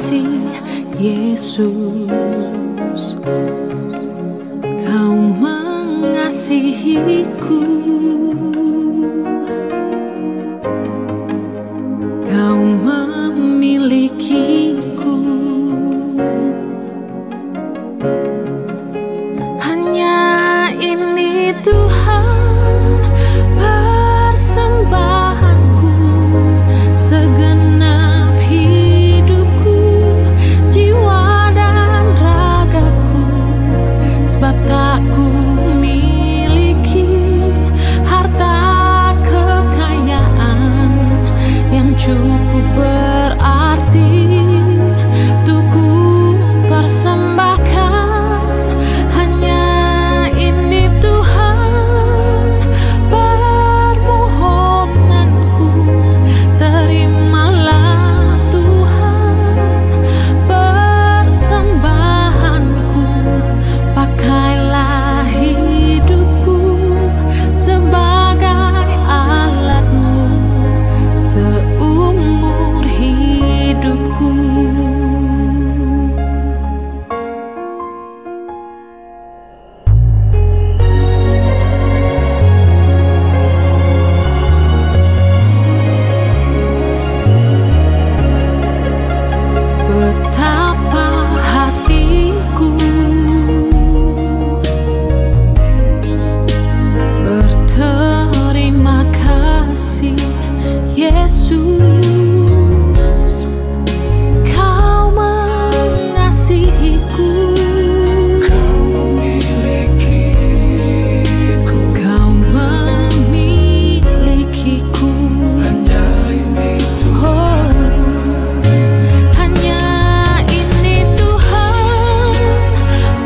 kasih Yesus, Kau mengasihiku, Kau memilikiku. Hanya ini Tuhan persembahanku, segenap hidupku, jiwa dan ragaku. Sebab tak ku miliki harta kekayaan yang cukup berarti untuk ku persembahkan. Hanya ini Tuhan permohonanku, terimalah Tuhan persembahanku. Pakailah hidupku sebagai alatmu seumur hidupku. Betapa hatiku berterima kasih Yesus, Kau mengasihiku, Kau memilikiku. Oh, hanya ini Tuhan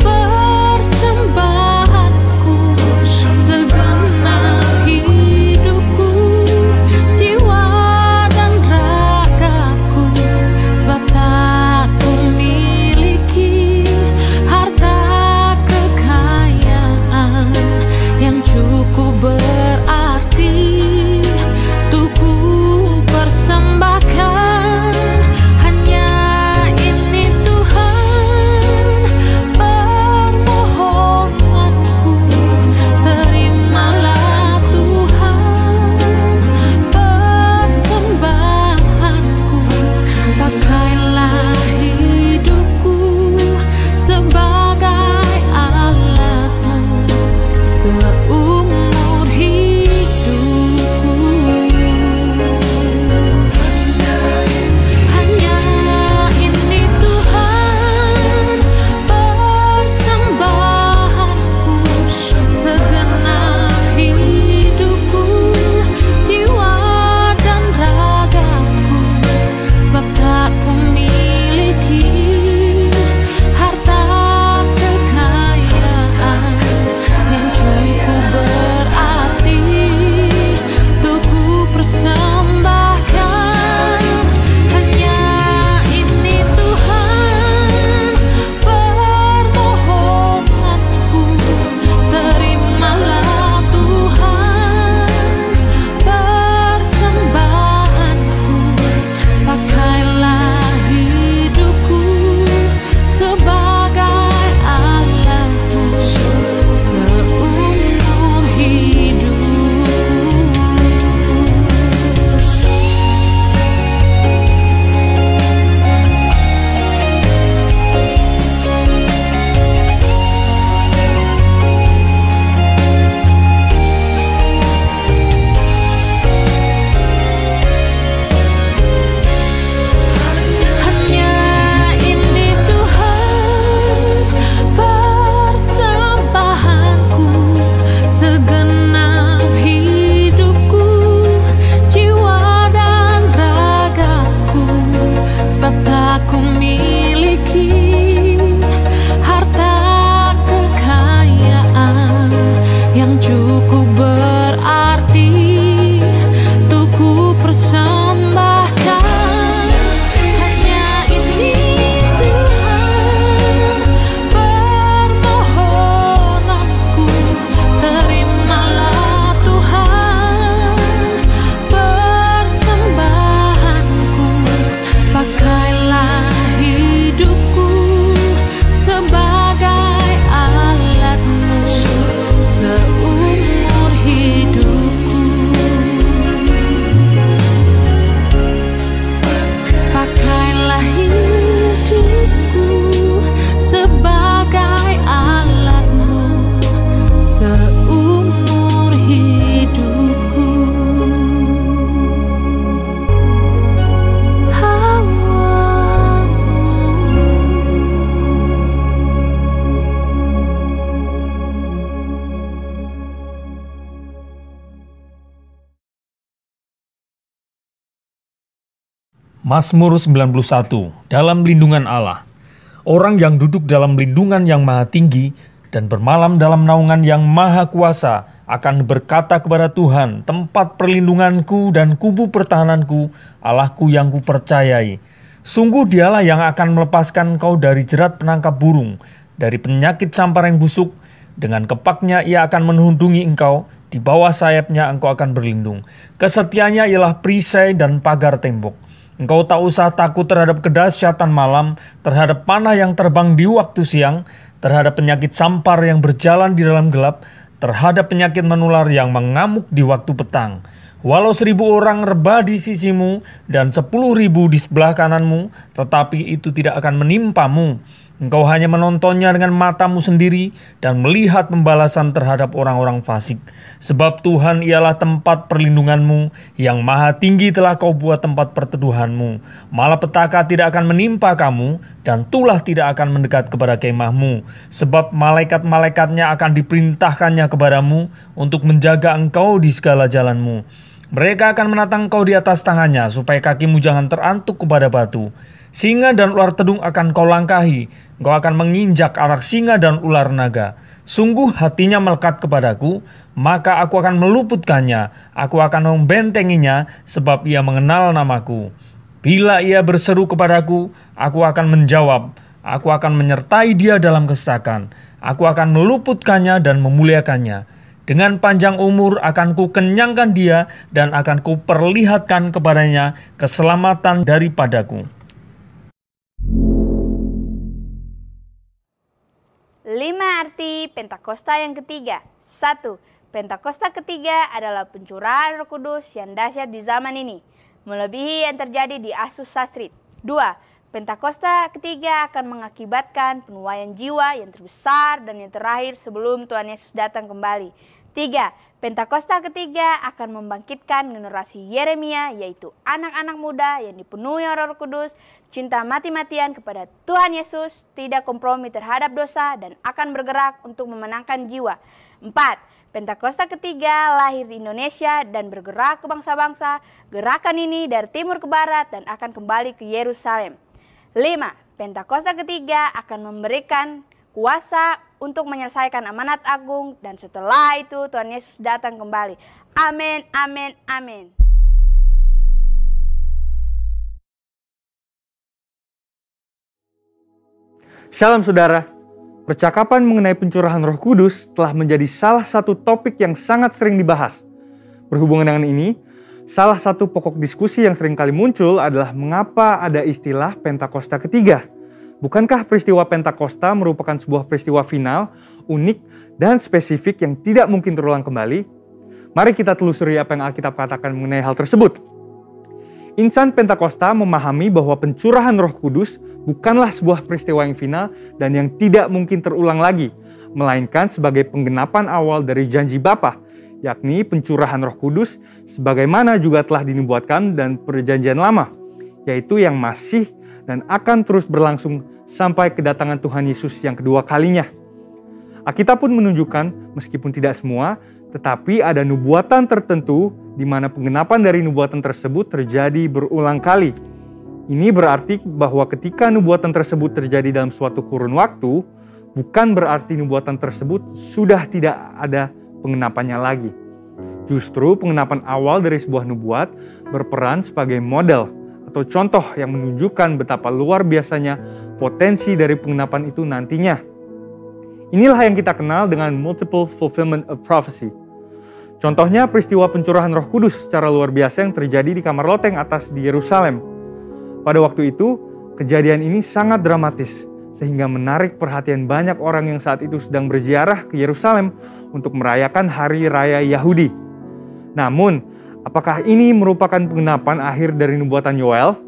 persembahanku, segenap hidupku, jiwa dan ragaku. Sebab tak ku miliki harta kekayaan yang cukup berarti untuk ku persembahkan. Hanya ini Tuhan permohonanku, terimalah Tuhan persembahanku. Pakailah hidupku sebagai alatmu seumur hidupku. Hanya ini Tuhan persembahanku, segenap hidupku, jiwa dan ragaku. Sebab tak ku miliki harta kekayaan yang cukup berarti untuk ku persembahkan. Hanya ini Tuhan permohonanku, terimalah Tuhan persembahanku. Pakailah hidupku sebagai alatmu seumur hidupku. Hanya ini Tuhan persembahanku, segenap hidupku, jiwa dan ragaku. Sebab tak ku miliki harta kekayaan yang cukup berarti untuk ku persembahkan. Hanya ini Tuhan permohonanku, terimalah Tuhan persembahanku. Pakailah hidupku Mazmur 91, dalam lindungan Allah. Orang yang duduk dalam lindungan yang maha tinggi dan bermalam dalam naungan yang maha kuasa akan berkata kepada Tuhan, tempat perlindunganku dan kubu pertahananku, Allahku yang kupercayai. Sungguh dialah yang akan melepaskan kau dari jerat penangkap burung, dari penyakit sampar yang busuk. Dengan kepaknya ia akan menundungi engkau, di bawah sayapnya engkau akan berlindung. Kesetiaannya ialah perisai dan pagar tembok. Engkau tak usah takut terhadap kedahsyatan malam, terhadap panah yang terbang di waktu siang, terhadap penyakit sampar yang berjalan di dalam gelap, terhadap penyakit menular yang mengamuk di waktu petang. Walau 1.000 orang rebah di sisimu dan 10.000 di sebelah kananmu, tetapi itu tidak akan menimpamu. Engkau hanya menontonnya dengan matamu sendiri dan melihat pembalasan terhadap orang-orang fasik. Sebab Tuhan ialah tempat perlindunganmu, yang maha tinggi telah kau buat tempat perteduhanmu. Malapetaka tidak akan menimpa kamu, dan tulah tidak akan mendekat kepada kemahmu. Sebab malaikat-malaikatnya akan diperintahkannya kepadamu untuk menjaga engkau di segala jalanmu. Mereka akan menatang kau di atas tangannya, supaya kakimu jangan terantuk kepada batu. Singa dan ular tedung akan kau langkahi, engkau akan menginjak arak singa dan ular naga. Sungguh hatinya melekat kepadaku, maka aku akan meluputkannya, aku akan membentenginya, sebab ia mengenal namaku. Bila ia berseru kepadaku, aku akan menjawab, aku akan menyertai dia dalam kesesakan, aku akan meluputkannya dan memuliakannya. Dengan panjang umur akan kukenyangkan dia dan akan kuperlihatkan kepadanya keselamatan daripadaku. 5 arti Pentakosta yang ketiga. 1. Pentakosta ketiga adalah pencurahan Roh Kudus yang dahsyat di zaman ini, melebihi yang terjadi di Asus Sastrit. 2. Pentakosta ketiga akan mengakibatkan penuaian jiwa yang terbesar dan yang terakhir sebelum Tuhan Yesus datang kembali. 3. Pentakosta ketiga akan membangkitkan generasi Yeremia, yaitu anak-anak muda yang dipenuhi Roh Kudus, cinta mati-matian kepada Tuhan Yesus, tidak kompromi terhadap dosa, dan akan bergerak untuk memenangkan jiwa. 4. Pentakosta ketiga lahir di Indonesia dan bergerak ke bangsa-bangsa. Gerakan ini dari timur ke barat dan akan kembali ke Yerusalem. 5. Pentakosta ketiga akan memberikan kuasa untuk menyelesaikan amanat agung, dan setelah itu Tuhan Yesus datang kembali. Amin, amin, amin. Shalom saudara, percakapan mengenai pencurahan Roh Kudus telah menjadi salah satu topik yang sangat sering dibahas. Berhubungan dengan ini, salah satu pokok diskusi yang sering kali muncul adalah mengapa ada istilah Pentakosta ketiga. Bukankah peristiwa Pentakosta merupakan sebuah peristiwa final, unik, dan spesifik yang tidak mungkin terulang kembali? Mari kita telusuri apa yang Alkitab katakan mengenai hal tersebut. Insan Pentakosta memahami bahwa pencurahan Roh Kudus bukanlah sebuah peristiwa yang final dan yang tidak mungkin terulang lagi, melainkan sebagai penggenapan awal dari janji Bapa, yakni pencurahan Roh Kudus sebagaimana juga telah dinubuatkan dan perjanjian lama, yaitu yang masih dan akan terus berlangsung sampai kedatangan Tuhan Yesus yang kedua kalinya. Alkitab pun menunjukkan, meskipun tidak semua, tetapi ada nubuatan tertentu di mana penggenapan dari nubuatan tersebut terjadi berulang kali. Ini berarti bahwa ketika nubuatan tersebut terjadi dalam suatu kurun waktu, bukan berarti nubuatan tersebut sudah tidak ada pengenapannya lagi. Justru pengenapan awal dari sebuah nubuat berperan sebagai model atau contoh yang menunjukkan betapa luar biasanya potensi dari pengenapan itu nantinya. Inilah yang kita kenal dengan multiple fulfillment of prophecy. Contohnya peristiwa pencurahan Roh Kudus secara luar biasa yang terjadi di kamar loteng atas di Yerusalem. Pada waktu itu, kejadian ini sangat dramatis sehingga menarik perhatian banyak orang yang saat itu sedang berziarah ke Yerusalem untuk merayakan hari raya Yahudi. Namun, apakah ini merupakan penggenapan akhir dari nubuatan Yoel?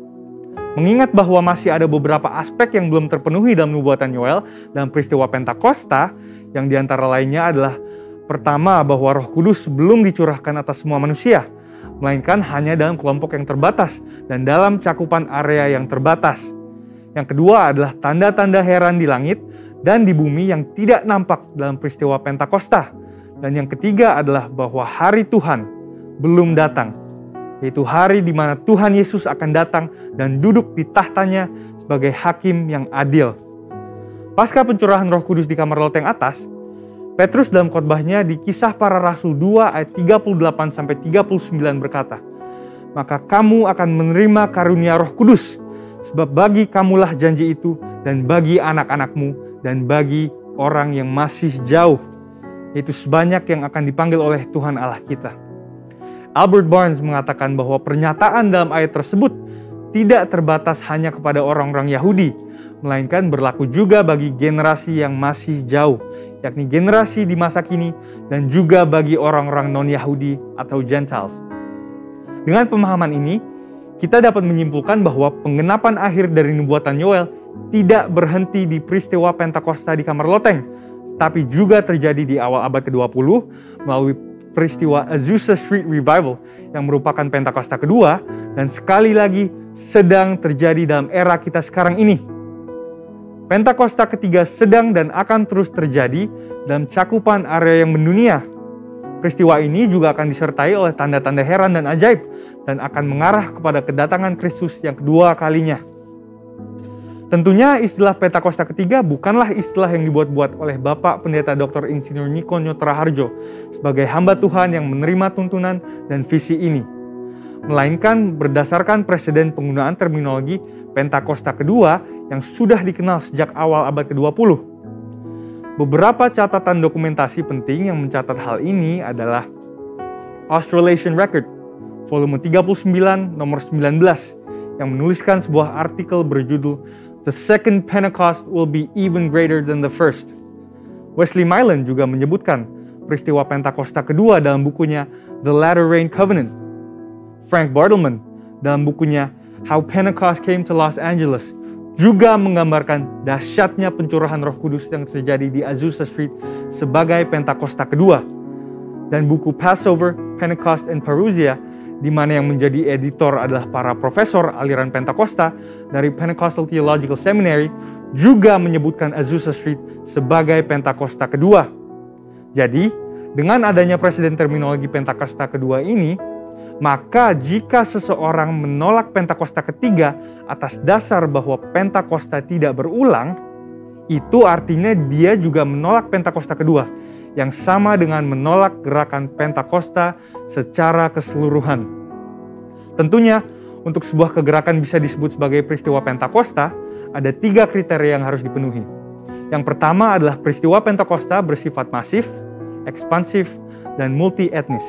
Mengingat bahwa masih ada beberapa aspek yang belum terpenuhi dalam nubuatan Yoel dalam peristiwa Pentakosta, yang diantara lainnya adalah pertama, bahwa Roh Kudus belum dicurahkan atas semua manusia, melainkan hanya dalam kelompok yang terbatas dan dalam cakupan area yang terbatas. Yang kedua adalah tanda-tanda heran di langit dan di bumi yang tidak nampak dalam peristiwa Pentakosta. Dan yang ketiga adalah bahwa hari Tuhan belum datang. yaitu hari di mana Tuhan Yesus akan datang dan duduk di tahtanya sebagai hakim yang adil. Pasca pencurahan Roh Kudus di kamar loteng atas, Petrus dalam khotbahnya di Kisah Para Rasul 2 ayat 38-39 berkata, "Maka kamu akan menerima karunia Roh Kudus, sebab bagi kamulah janji itu, dan bagi anak-anakmu, dan bagi orang yang masih jauh, yaitu sebanyak yang akan dipanggil oleh Tuhan Allah kita." Albert Barnes mengatakan bahwa pernyataan dalam ayat tersebut tidak terbatas hanya kepada orang-orang Yahudi, melainkan berlaku juga bagi generasi yang masih jauh, yakni generasi di masa kini, dan juga bagi orang-orang non-Yahudi atau Gentiles. Dengan pemahaman ini, kita dapat menyimpulkan bahwa penggenapan akhir dari nubuatan Yoel tidak berhenti di peristiwa Pentakosta di kamar loteng, tapi juga terjadi di awal abad ke-20 melalui peristiwa Azusa Street Revival yang merupakan Pentakosta kedua, dan sekali lagi sedang terjadi dalam era kita sekarang ini. Pentakosta ketiga sedang dan akan terus terjadi dalam cakupan area yang mendunia. Peristiwa ini juga akan disertai oleh tanda-tanda heran dan ajaib, dan akan mengarah kepada kedatangan Kristus yang kedua kalinya. Tentunya istilah Pentakosta ketiga bukanlah istilah yang dibuat-buat oleh Bapak Pendeta Dr. Insinyur Niko Nyotra Harjo sebagai hamba Tuhan yang menerima tuntunan dan visi ini, melainkan berdasarkan preseden penggunaan terminologi Pentakosta kedua yang sudah dikenal sejak awal abad ke-20. Beberapa catatan dokumentasi penting yang mencatat hal ini adalah Australasian Record, volume 39, nomor 19, yang menuliskan sebuah artikel berjudul "The second Pentecost will be even greater than the first." Wesley Mylan juga menyebutkan peristiwa Pentakosta kedua dalam bukunya The Latter Rain Covenant. Frank Bartleman dalam bukunya How Pentecost Came to Los Angeles juga menggambarkan dahsyatnya pencurahan Roh Kudus yang terjadi di Azusa Street sebagai Pentakosta kedua. Dan buku Passover, Pentecost, and Parousia, di mana yang menjadi editor adalah para profesor aliran Pentakosta dari Pentecostal Theological Seminary, juga menyebutkan Azusa Street sebagai Pentakosta kedua. Jadi, dengan adanya presiden terminologi Pentakosta kedua ini, maka jika seseorang menolak Pentakosta ketiga atas dasar bahwa Pentakosta tidak berulang, itu artinya dia juga menolak Pentakosta kedua, yang sama dengan menolak gerakan Pentakosta secara keseluruhan. Tentunya, untuk sebuah kegerakan bisa disebut sebagai peristiwa Pentakosta, ada 3 kriteria yang harus dipenuhi. Yang pertama adalah peristiwa Pentakosta bersifat masif, ekspansif, dan multi-etnis.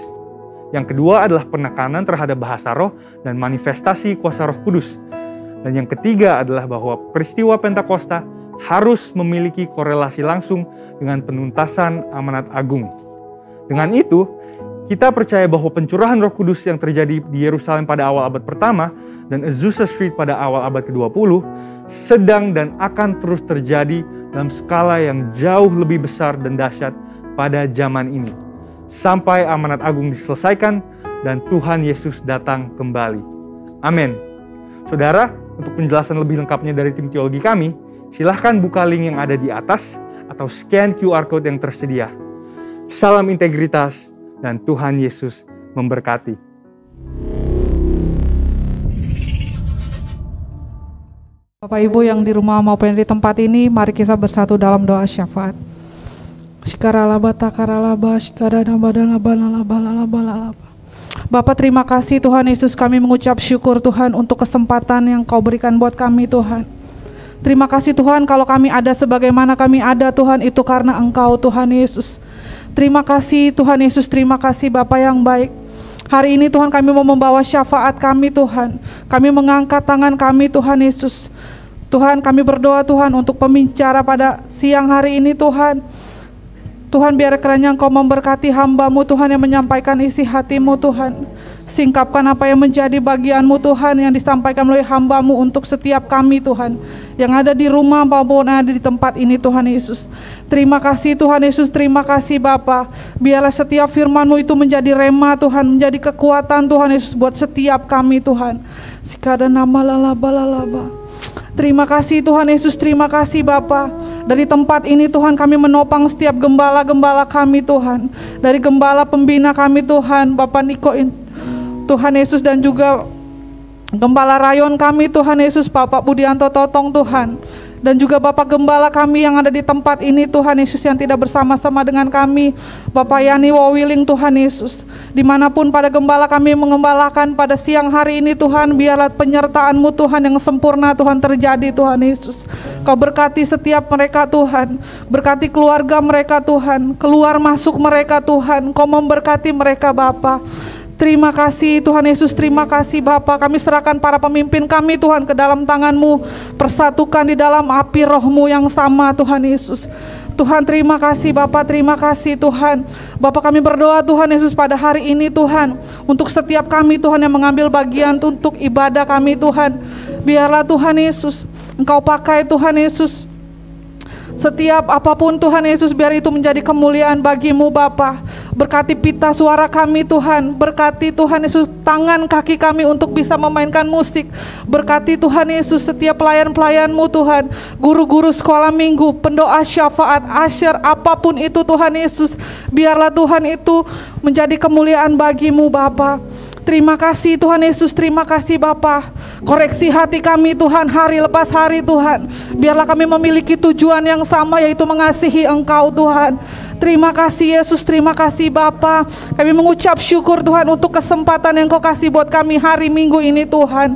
Yang kedua adalah penekanan terhadap bahasa roh dan manifestasi kuasa Roh Kudus. Dan yang ketiga adalah bahwa peristiwa Pentakosta harus memiliki korelasi langsung dengan penuntasan amanat agung. Dengan itu, kita percaya bahwa pencurahan Roh Kudus yang terjadi di Yerusalem pada awal abad pertama dan Azusa Street pada awal abad ke-20 sedang dan akan terus terjadi dalam skala yang jauh lebih besar dan dahsyat pada zaman ini, sampai amanat agung diselesaikan dan Tuhan Yesus datang kembali. Amin. Saudara, untuk penjelasan lebih lengkapnya dari tim teologi kami, silahkan buka link yang ada di atas atau scan QR Code yang tersedia. Salam integritas dan Tuhan Yesus memberkati. Bapak Ibu yang di rumah maupun di tempat ini, mari kita bersatu dalam doa syafaat. Shikaralaba takaralaba shikaradabadalaba. Bapak, terima kasih Tuhan Yesus, kami mengucap syukur Tuhan untuk kesempatan yang Kau berikan buat kami Tuhan. Terima kasih Tuhan, kalau kami ada sebagaimana kami ada Tuhan, itu karena Engkau Tuhan Yesus. Terima kasih Tuhan Yesus, terima kasih Bapa yang baik. Hari ini Tuhan kami mau membawa syafaat kami Tuhan. Kami mengangkat tangan kami Tuhan Yesus. Tuhan, kami berdoa Tuhan untuk pembicara pada siang hari ini Tuhan. Tuhan, biar kiranya Engkau memberkati hamba-Mu Tuhan yang menyampaikan isi hati-Mu Tuhan. Singkapkan apa yang menjadi bagian-Mu Tuhan yang disampaikan melalui hamba-Mu untuk setiap kami Tuhan, yang ada di rumah maupun ada di tempat ini Tuhan Yesus. Terima kasih Tuhan Yesus, terima kasih Bapa. Biarlah setiap firman-Mu itu menjadi rema Tuhan, menjadi kekuatan Tuhan Yesus buat setiap kami Tuhan. Sikada nama lalaba. Terima kasih Tuhan Yesus, terima kasih Bapa. Dari tempat ini Tuhan kami menopang setiap gembala-gembala kami Tuhan. Dari gembala pembina kami Tuhan, Bapak Niko Tuhan Yesus, dan juga Gembala Rayon kami Tuhan Yesus, Bapak Budianto Totong Tuhan, dan juga Bapak Gembala kami yang ada di tempat ini Tuhan Yesus, yang tidak bersama-sama dengan kami, Bapak Yani Wawiling Tuhan Yesus. Dimanapun pada gembala kami mengembalakan pada siang hari ini Tuhan, biarlah penyertaan-Mu Tuhan yang sempurna Tuhan terjadi Tuhan Yesus. Kau berkati setiap mereka Tuhan, berkati keluarga mereka Tuhan, keluar masuk mereka Tuhan, Kau memberkati mereka Bapa. Terima kasih Tuhan Yesus, terima kasih Bapa. Kami serahkan para pemimpin kami Tuhan ke dalam tangan-Mu, persatukan di dalam api Roh-Mu yang sama Tuhan Yesus. Tuhan terima kasih Bapa, terima kasih Tuhan. Bapa kami berdoa Tuhan Yesus pada hari ini Tuhan, untuk setiap kami Tuhan yang mengambil bagian untuk ibadah kami Tuhan. Biarlah Tuhan Yesus Engkau pakai Tuhan Yesus setiap apapun Tuhan Yesus, biar itu menjadi kemuliaan bagi-Mu Bapa. Berkati pita suara kami Tuhan, berkati Tuhan Yesus tangan kaki kami untuk bisa memainkan musik. Berkati Tuhan Yesus setiap pelayan-pelayan-Mu Tuhan, guru-guru sekolah minggu, pendoa syafaat, asyir, apapun itu Tuhan Yesus, biarlah Tuhan itu menjadi kemuliaan bagi-Mu Bapa. Terima kasih Tuhan Yesus, terima kasih Bapa. Koreksi hati kami Tuhan hari lepas hari Tuhan. Biarlah kami memiliki tujuan yang sama, yaitu mengasihi Engkau Tuhan. Terima kasih Yesus, terima kasih Bapa. Kami mengucap syukur Tuhan untuk kesempatan yang Kau kasih buat kami hari Minggu ini Tuhan.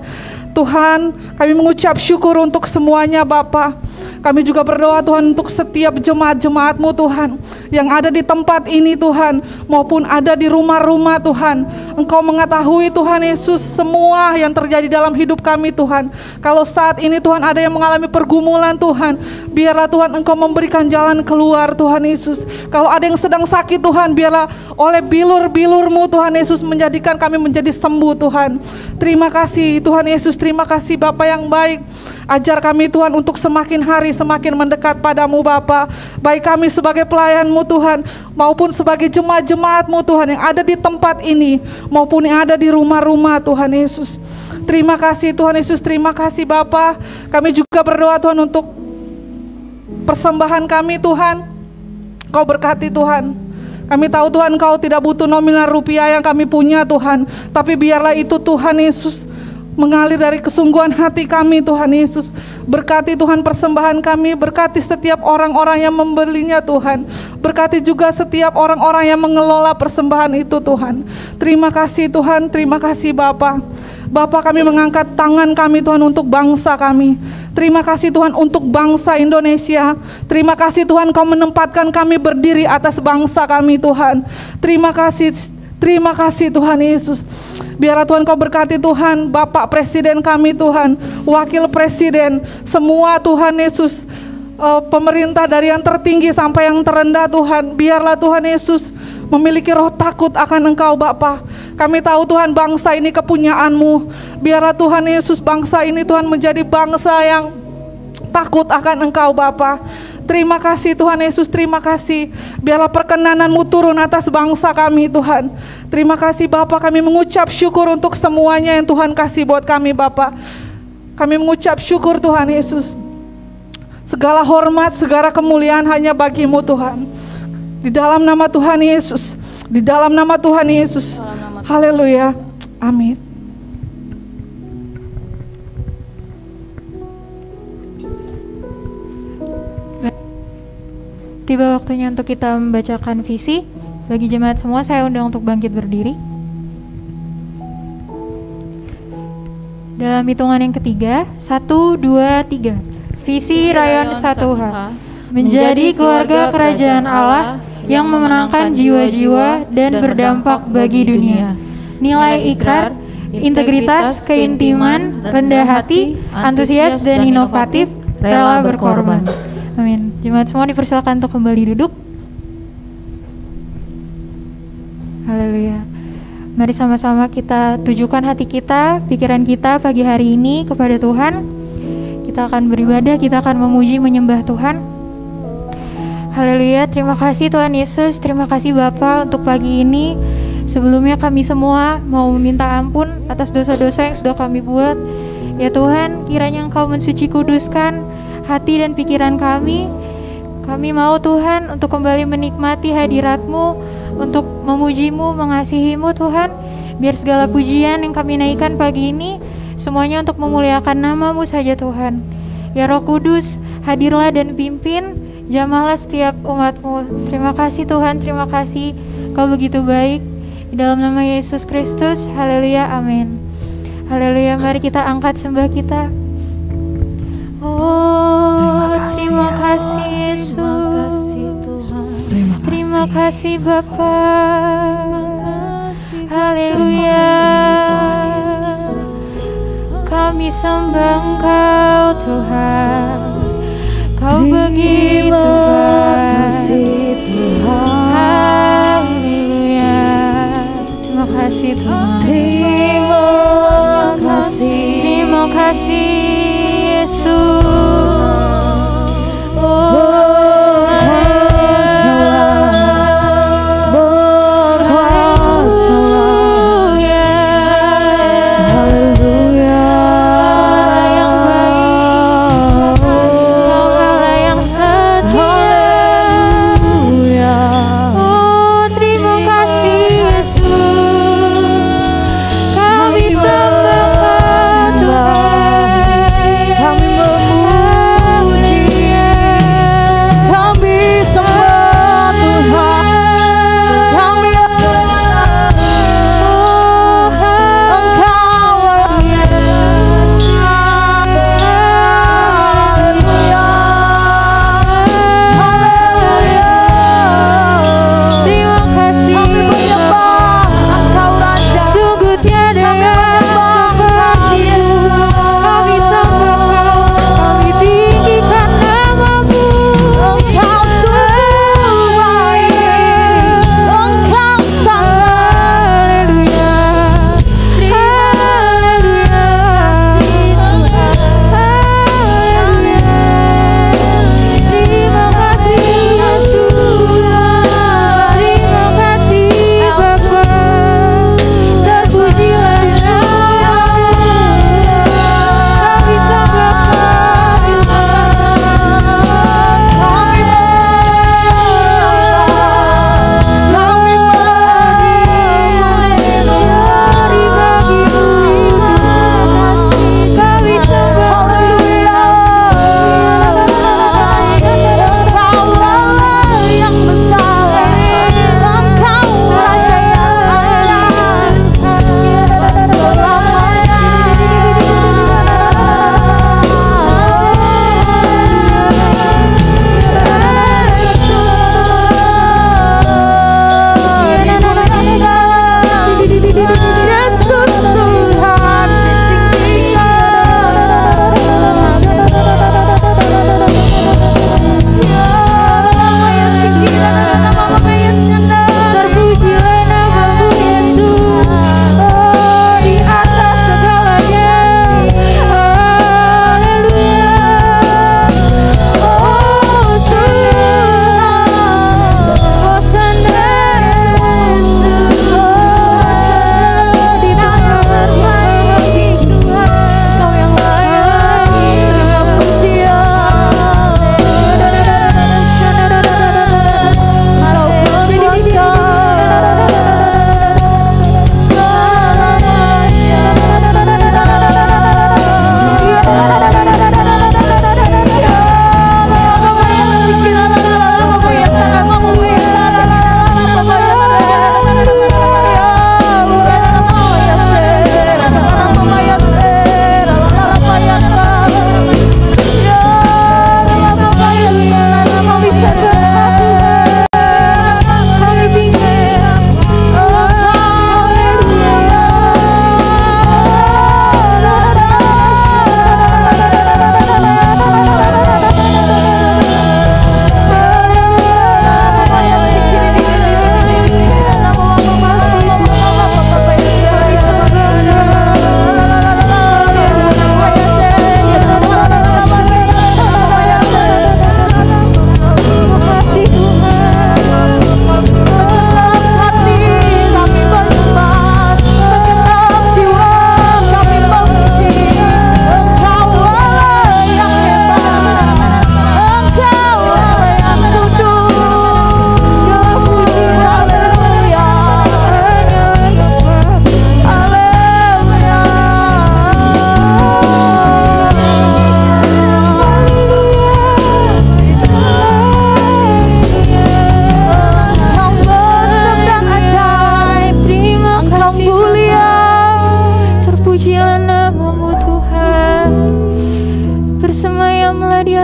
Tuhan, kami mengucap syukur untuk semuanya Bapa. Kami juga berdoa Tuhan untuk setiap jemaat-jemaat-Mu Tuhan, yang ada di tempat ini Tuhan, maupun ada di rumah-rumah Tuhan. Engkau mengetahui Tuhan Yesus semua yang terjadi dalam hidup kami Tuhan. Kalau saat ini Tuhan ada yang mengalami pergumulan Tuhan, biarlah Tuhan Engkau memberikan jalan keluar Tuhan Yesus. Kalau ada yang sedang sakit Tuhan, biarlah oleh bilur-bilur-Mu Tuhan Yesus menjadikan kami menjadi sembuh Tuhan. Terima kasih Tuhan Yesus, terima kasih Bapa yang baik. Ajar kami Tuhan untuk semakin hari semakin mendekat padamu Bapa. Baik kami sebagai pelayan-Mu Tuhan, maupun sebagai jemaat-jemaat-Mu Tuhan yang ada di tempat ini, maupun yang ada di rumah-rumah Tuhan Yesus. Terima kasih Tuhan Yesus, terima kasih Bapa. Kami juga berdoa Tuhan untuk persembahan kami Tuhan. Kau berkati Tuhan. Kami tahu Tuhan Kau tidak butuh nominal rupiah yang kami punya Tuhan, tapi biarlah itu Tuhan Yesus mengalir dari kesungguhan hati kami Tuhan Yesus. Berkati Tuhan persembahan kami, berkati setiap orang-orang yang membelinya Tuhan. Berkati juga setiap orang-orang yang mengelola persembahan itu Tuhan. Terima kasih Tuhan, terima kasih Bapa. Bapa, kami mengangkat tangan kami Tuhan untuk bangsa kami. Terima kasih Tuhan untuk bangsa Indonesia. Terima kasih Tuhan Kau menempatkan kami berdiri atas bangsa kami Tuhan. Terima kasih Tuhan Yesus. Biarlah Tuhan Kau berkati Tuhan Bapak Presiden kami Tuhan, Wakil Presiden, semua Tuhan Yesus, pemerintah dari yang tertinggi sampai yang terendah Tuhan. Biarlah Tuhan Yesus memiliki roh takut akan Engkau Bapa. Kami tahu Tuhan bangsa ini kepunyaan-Mu. Biarlah Tuhan Yesus bangsa ini Tuhan menjadi bangsa yang takut akan Engkau Bapa. Terima kasih Tuhan Yesus, terima kasih. Biarlah perkenanan-Mu turun atas bangsa kami Tuhan. Terima kasih Bapa, kami mengucap syukur untuk semuanya yang Tuhan kasih buat kami Bapa. Kami mengucap syukur Tuhan Yesus. Segala hormat, segala kemuliaan hanya bagi-Mu Tuhan. Di dalam nama Tuhan Yesus, di dalam nama Tuhan Yesus. Haleluya, amin. Tiba waktunya untuk kita membacakan visi. Bagi jemaat semua saya undang untuk bangkit berdiri. Dalam hitungan yang ketiga, 1, 2, 3. Visi Rayon 1H menjadi keluarga kerajaan Allah yang memenangkan jiwa-jiwa dan berdampak bagi dunia. Nilai ikrar, integritas, keintiman, rendah hati, antusias dan inovatif, rela berkorban. Amin. Jemaat semua dipersilakan untuk kembali duduk. Haleluya. Mari sama-sama kita tujukan hati kita, pikiran kita pagi hari ini kepada Tuhan. Kita akan beribadah, kita akan memuji, menyembah Tuhan. Haleluya. Terima kasih Tuhan Yesus, terima kasih Bapa untuk pagi ini. Sebelumnya kami semua mau meminta ampun atas dosa-dosa yang sudah kami buat. Ya Tuhan, kiranya Engkau mensuci kuduskan hati dan pikiran kami. Kami mau Tuhan untuk kembali menikmati hadirat-Mu, untuk memuji-Mu, mengasihi-Mu Tuhan. Biar segala pujian yang kami naikkan pagi ini semuanya untuk memuliakan nama-Mu saja Tuhan. Ya Roh Kudus, hadirlah dan pimpin, jamahlah setiap umat-Mu. Terima kasih Tuhan, terima kasih. Kau begitu baik. Di dalam nama Yesus Kristus, haleluya, amin. Haleluya, mari kita angkat sembah kita. Oh, terima kasih Yesus. Terima kasih Bapa. Haleluya. Kami sembah Engkau Tuhan. Kau begitu baik. Haleluya. Terima kasih Tuhan. Terima kasih Yesus.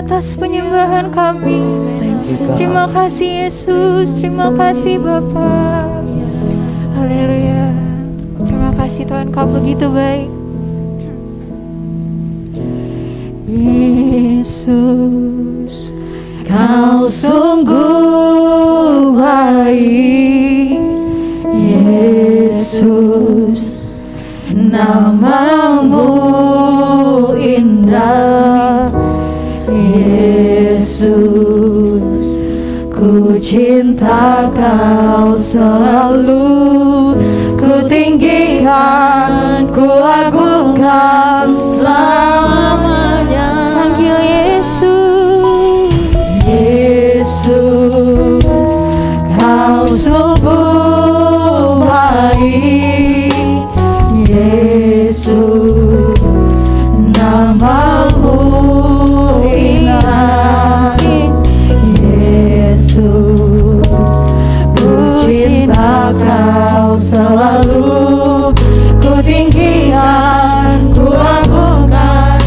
atas penyembahan kami. Terima kasih Yesus, terima kasih Bapa. Haleluya. Terima kasih Tuhan, Kau begitu baik. Yesus, Kau sungguh baik. Yesus, nama-Mu indah. Yesus, ku cinta Kau selalu, ku tinggikan, ku agungkan selamanya. Panggil Yesus, Yesus, Kau sungguh baik. Yesus, nama-Mu indah. Yesus, ku cinta Kau selalu, ku tinggikan, ku agungkan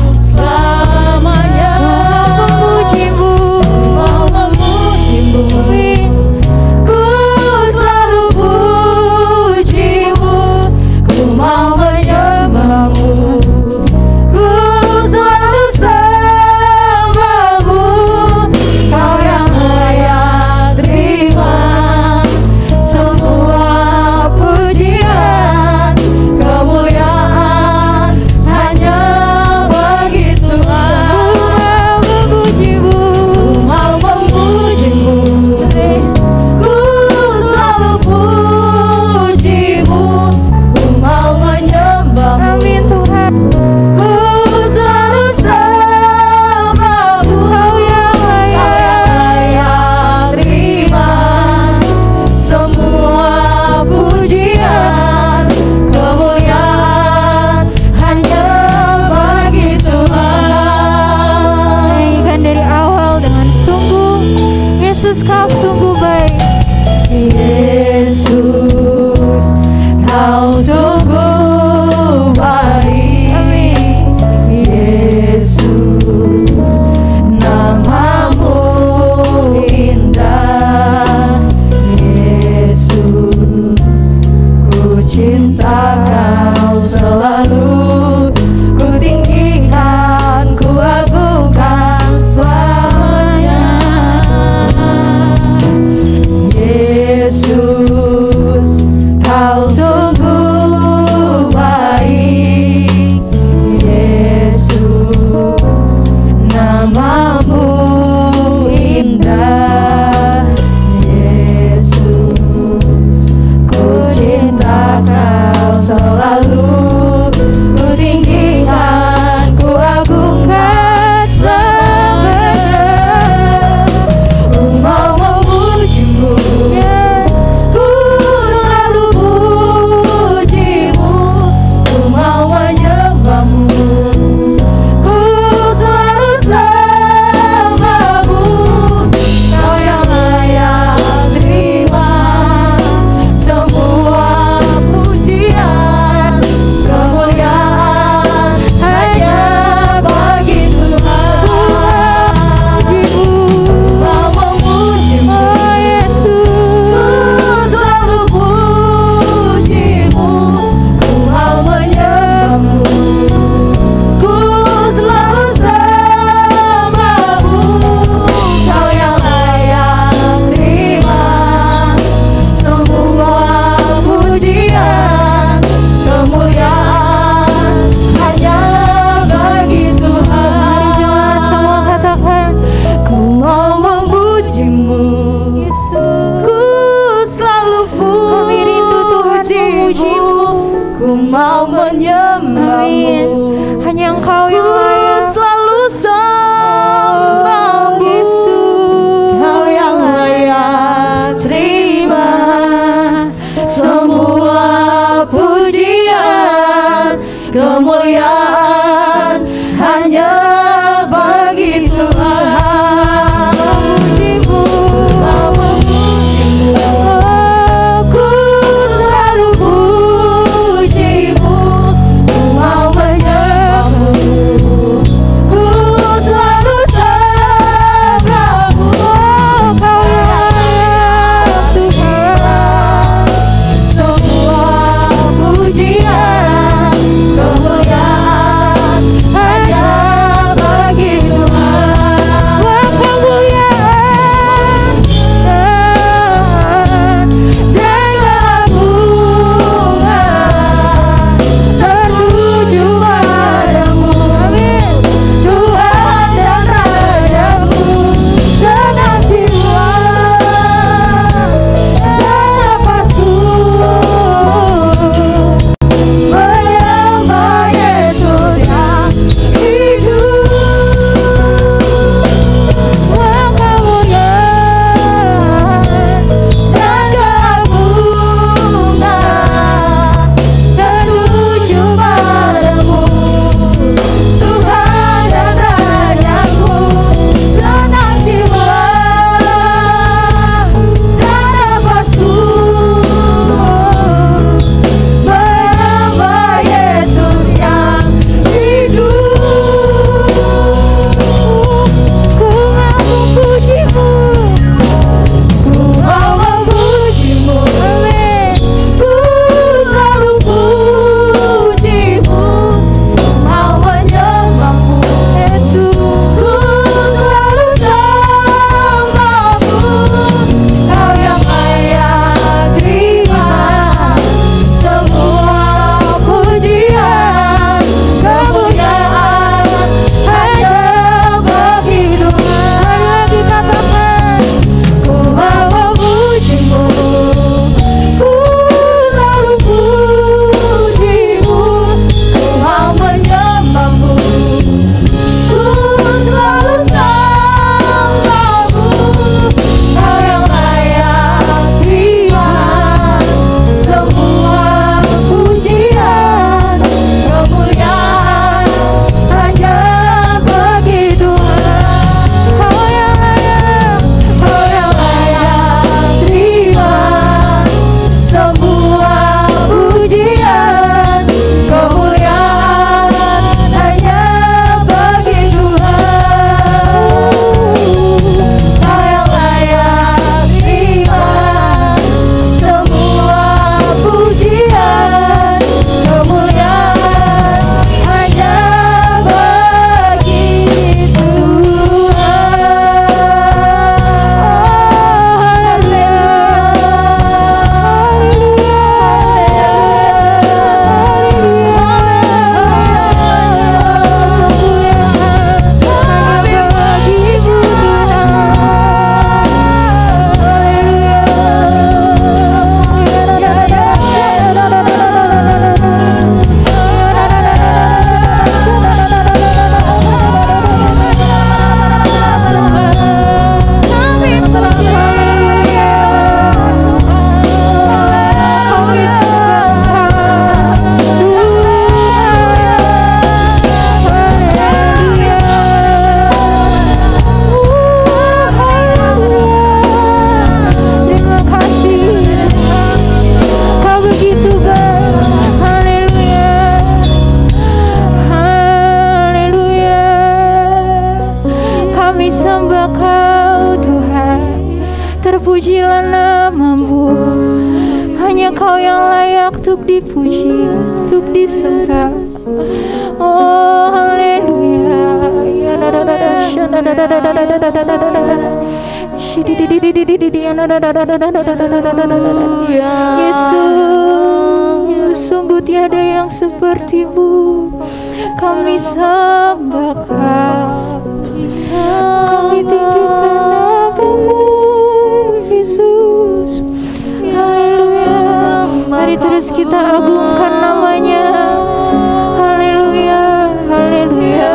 Kami sembah Kau Tuhan, terpujilah namamu. Hanya Kau yang layak untuk dipuji, untuk disembah. Oh haleluya. Yesus, sungguh tiada yang seperti-Mu. Kami sembah Kau, kami tinggikan namamu, Yesus. Haleluya. Mari terus kita agungkan namanya. Haleluya, haleluya.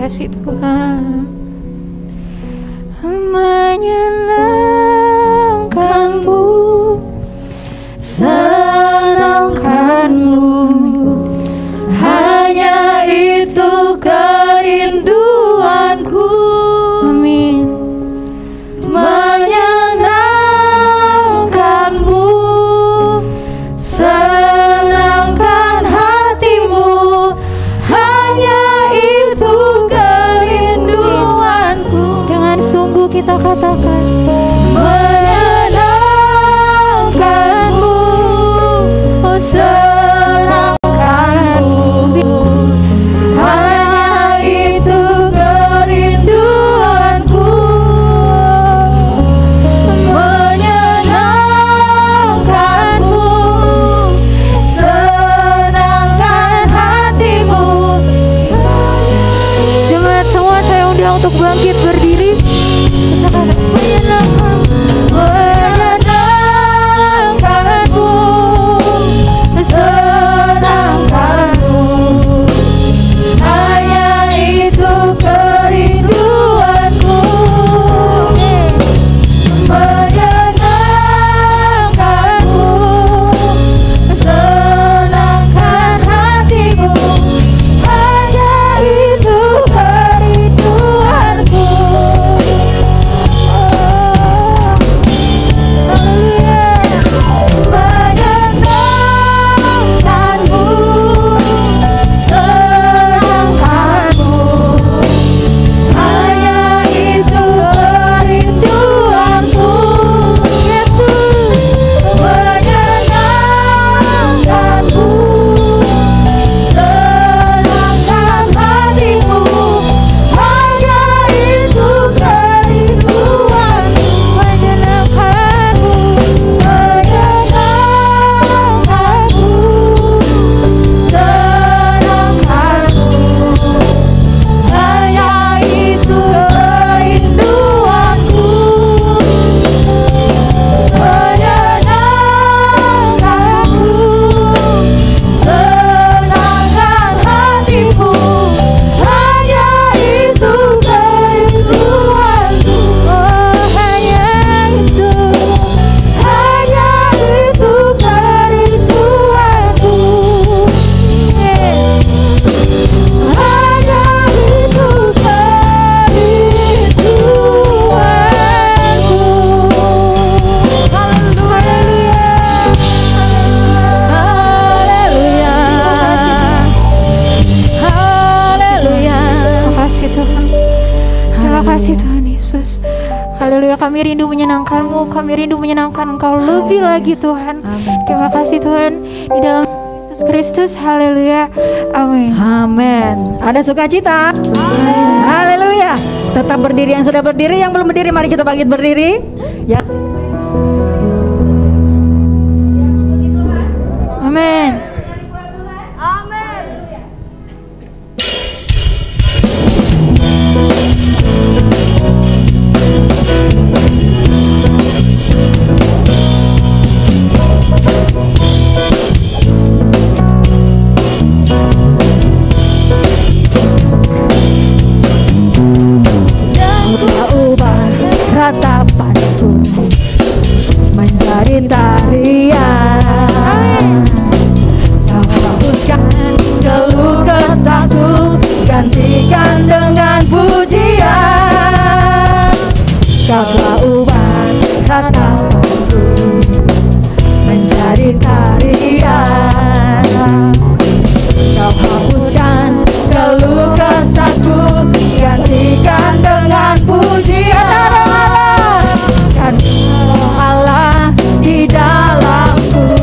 kasih Tuhan menyenangkanmu, senangkanmu, hanya itu kerinduanku. Amin. Menyenangkanmu, senangkan hatimu, hanya itu kerinduanku. Dengan sungguh kita katakan, menyenangkanmu, oh senangkanmu, hanya itu kerinduanku. Menyenangkanmu, senangkan hatimu. Jemaat semua saya undang untuk bangkit berdiri. Kita katakan menyenangkanmu, senangkanmu, hanya itu kerinduanku. Menyenangkanmu, senangkan hatimu, hanya itu kerinduanku. Haleluya, kami rindu menyenangkan-Mu, kami rindu menyenangkan Engkau lebih lagi Tuhan. Terima kasih Tuhan, di dalam Yesus Kristus. Haleluya, amin. Amin. Ada sukacita. Haleluya. Tetap berdiri yang sudah berdiri, yang belum berdiri mari kita bangkit berdiri. Ya. Amin. Ratapanku menjadi tarian. Kau hapuskan keluh kesahku, gantikan dengan pujian. Kau telah ubah ratapanku menjadi tarian. Kau hapuskan keluh kesahku, gantikan dengan pujian. Allah di dalamku,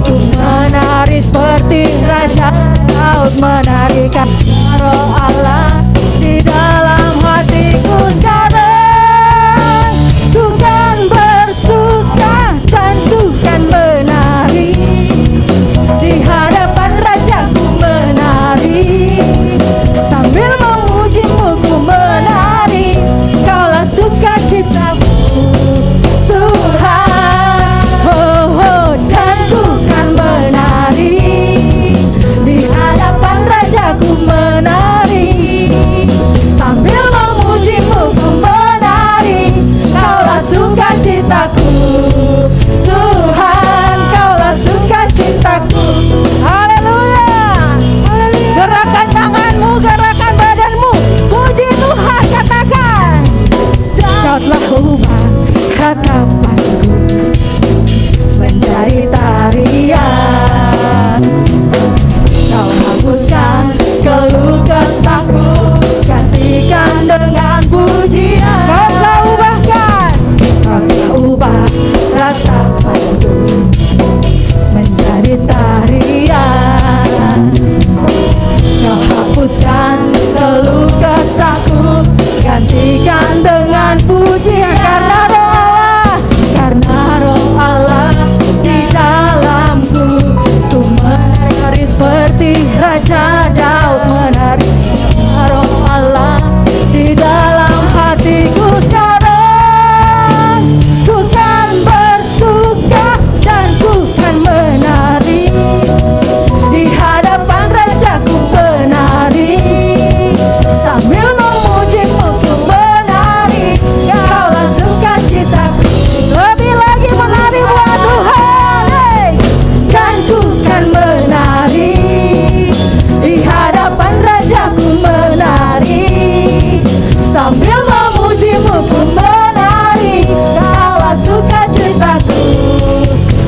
ku menari seperti Raja Daud menarikan. Roh Allah di dalam hatiku sekarang, ku kan bersuka dan ku kan menari di hadapan Rajaku menari sambil memuji-Mu ku menari. Kaulah sukacitaku Tuhan, dan ku kan menari di hadapan Rajaku menari sambil memuji-Mu ku menari. Kaulah sukacitaku Tuhan, kaulah sukacitaku. Haleluya. Gerakan tanganmu, gerakan badanmu, puji Tuhan, katakan. Kau telah ubah ratapanku menjadi tarian. Kau hapuskan keluh kesahku, gantikan dengan pujian. Kau telah ubahkan, kau telah ubah ratapanku menjadi tarian. Kau hapuskan keluh kesahku, gantikan dengan pujian. Karena roh Allah di dalamku, ku menari seperti Raja Daud menari. Roh Allah di dalam hatiku sekarang, ku kan bersuka dan ku kan menari di hadapan Rajaku menari sambil memuji-Mu ku menari. Kaulah sukacitaku, lebih lagi menari buat Tuhan, dan ku kan menari di hadapan Rajaku menari sambil memuji-Mu ku menari. Kaulah sukacitaku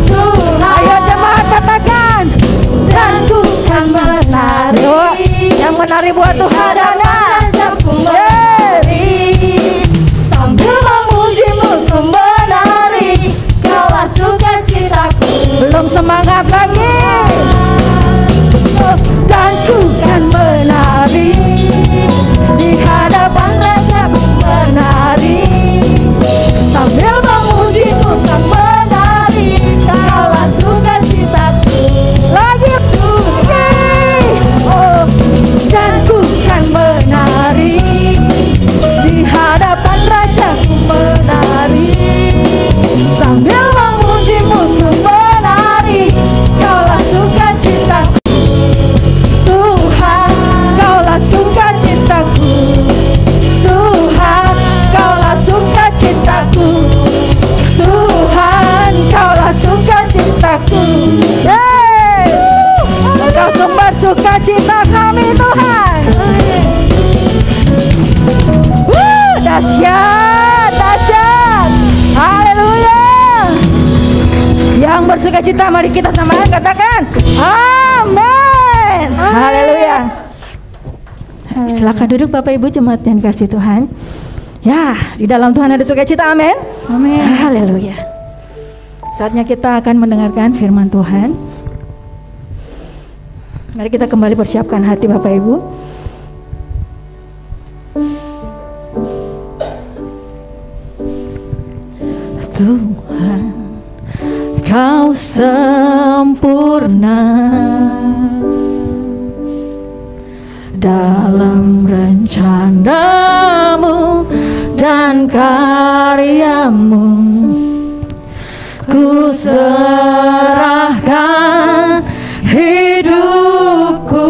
Tuhan. Ayo jemaat katakan, dan ku kan menari. Yang menari buat Tuhan adalah Rajaku menari sambil memuji-Mu ku menari. Kaulah sukacitaku. Belum semangat lagi. Dan ku kan menari di hadapan Rajaku menari sambil memuji-Mu kan menari. Kaulah sukacitaku. Lagi dan ku kan menari di hadapan Rajaku menari sambil memuji-Mu ku menari. Kaulah sukacitaku Tuhan, kaulah sukacitaku Tuhan, kaulah sukacitaku Tuhan, kaulah sukacitaku. Engkau sumber sukacita kami Tuhan. Dahsyat, dahsyat. Haleluya. Yang bersukacita mari kita samakan, katakan amin. Haleluya. Silakan duduk Bapak Ibu jemaat yang dikasihi Tuhan. Ya, di dalam Tuhan ada sukacita, amin. Amin. Haleluya. Saatnya kita akan mendengarkan firman Tuhan. Mari kita kembali persiapkan hati Bapak Ibu. Tuhan, Kau sempurna dalam rencanamu dan karyamu. Ku serahkan hidupku,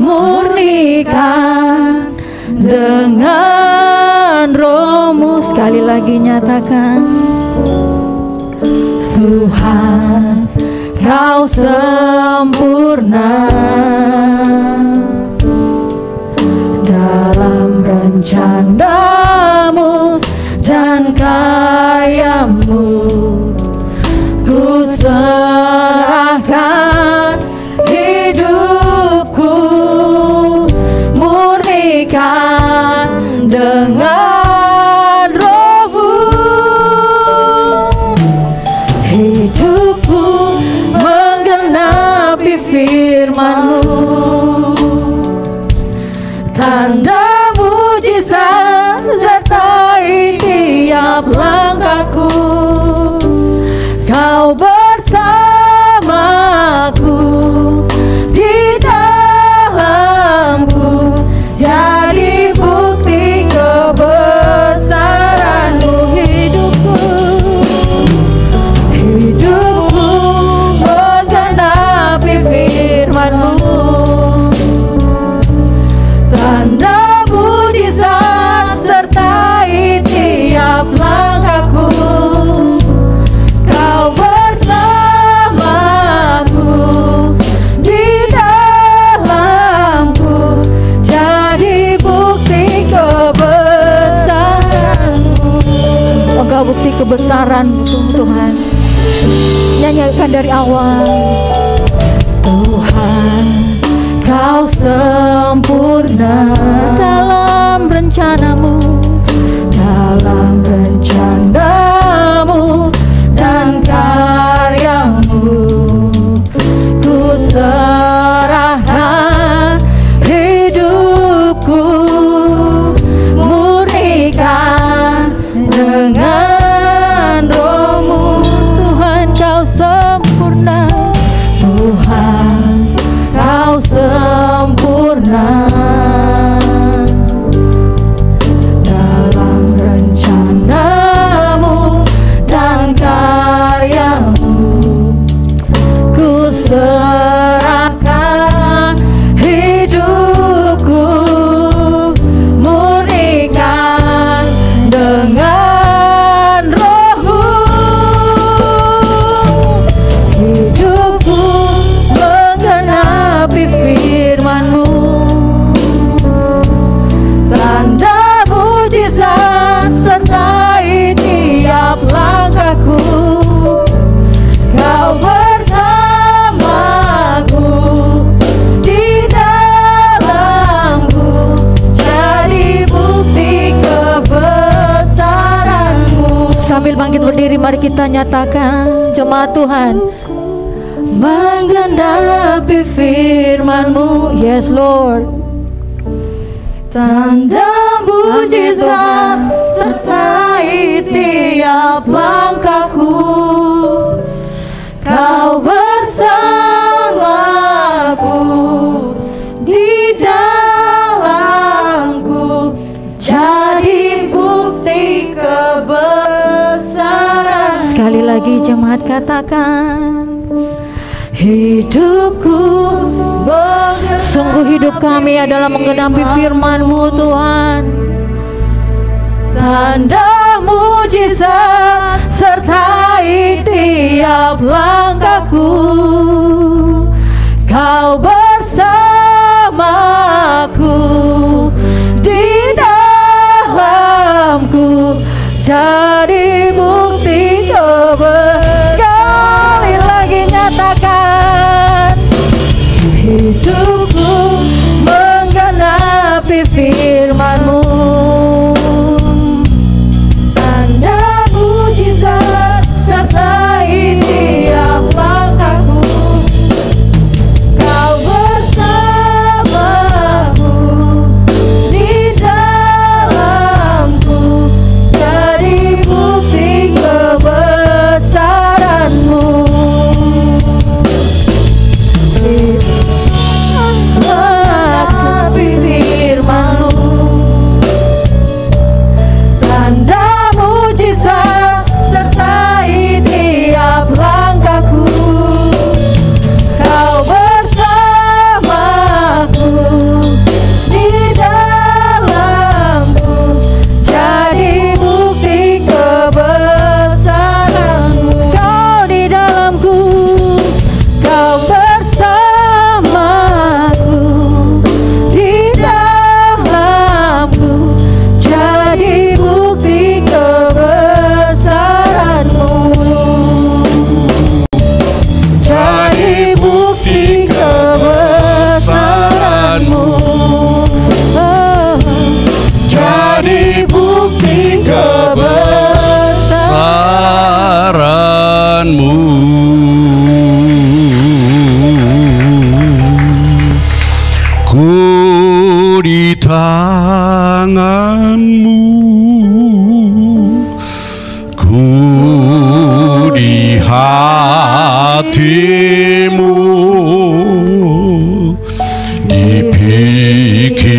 murnikan dengan Roh-Mu. Sekali lagi nyatakan, Tuhan, Kau sempurna dalam rencanamu dan karyamu. Ku serahkan hidupku, murnikan dengan Roh-Mu. Hidupku menggenapi firman-Mu, tanda mujizat sertai tiap langkahku. Kau bersamaku, di dalamku, jadi bukti kebesaran-Mu. Hidupku menggenapi firman-Mu, tanda mujizat sertai tiap langkahku. Kau bersamaku, di dalamku, jadi bukti kebesaran-Mu. Engkau bukti kebesaran Tuhan. Nyanyikan dari awal. Tuhan, Kau sempurna dalam rencanamu, dalam rencanamu dan karyamu. Ku serahkan hidupku, murnikan dengan Roh-Mu. Tuhan, Kau sempurna. Tuhan, Kau sempurna dalam rencanamu dan karyamu. Ku serahkan hidupku, murnikan dengan Roh-Mu. Hidupku menggenapi firman-Mu, tanda mujizat sertai tiap langkahku. Kau bersamaku, di dalamku, jadi bukti kebesaran-Mu. Sambil bangkit berdiri, mari kita nyatakan, jemaat Tuhan, menggenapi firman-Mu. Yes Lord. Tanda mujizat sertai tiap langkahku. Kau bersamaku, di dalamku, jadi bukti kebesaran. Sekali lagi jemaat katakan, hidupku, sungguh hidup kami adalah menggenapi firman-Mu Tuhan. Tanda mujizat sertai tiap langkahku. Kau bersamaku, di dalamku, jadi bukti kebesaran. Sekali lagi nyatakan, hidupku menggenapi firman-Mu.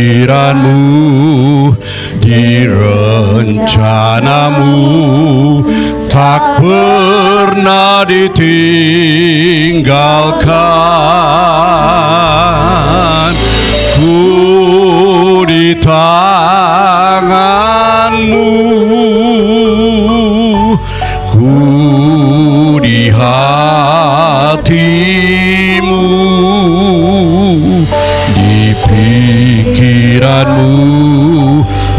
pikiranmu, di rencanamu, tak pernah ditinggalkan. Ku di tanganmu, ku di hatimu, di pikiranmu,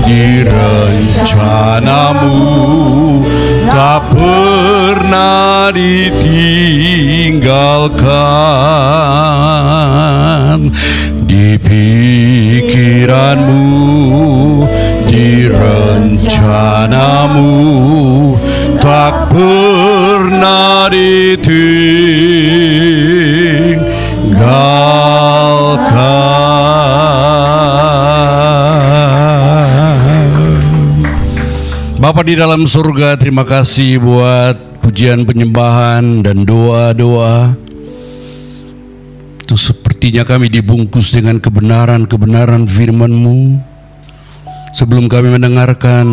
di rencanamu, tak pernah ditinggalkan. Di pikiranmu, di rencanamu, tak pernah ditinggalkan. Bapa di dalam surga, terima kasih buat pujian penyembahan dan doa-doa. Itu sepertinya kami dibungkus dengan kebenaran-kebenaran firman-Mu. Sebelum kami mendengarkan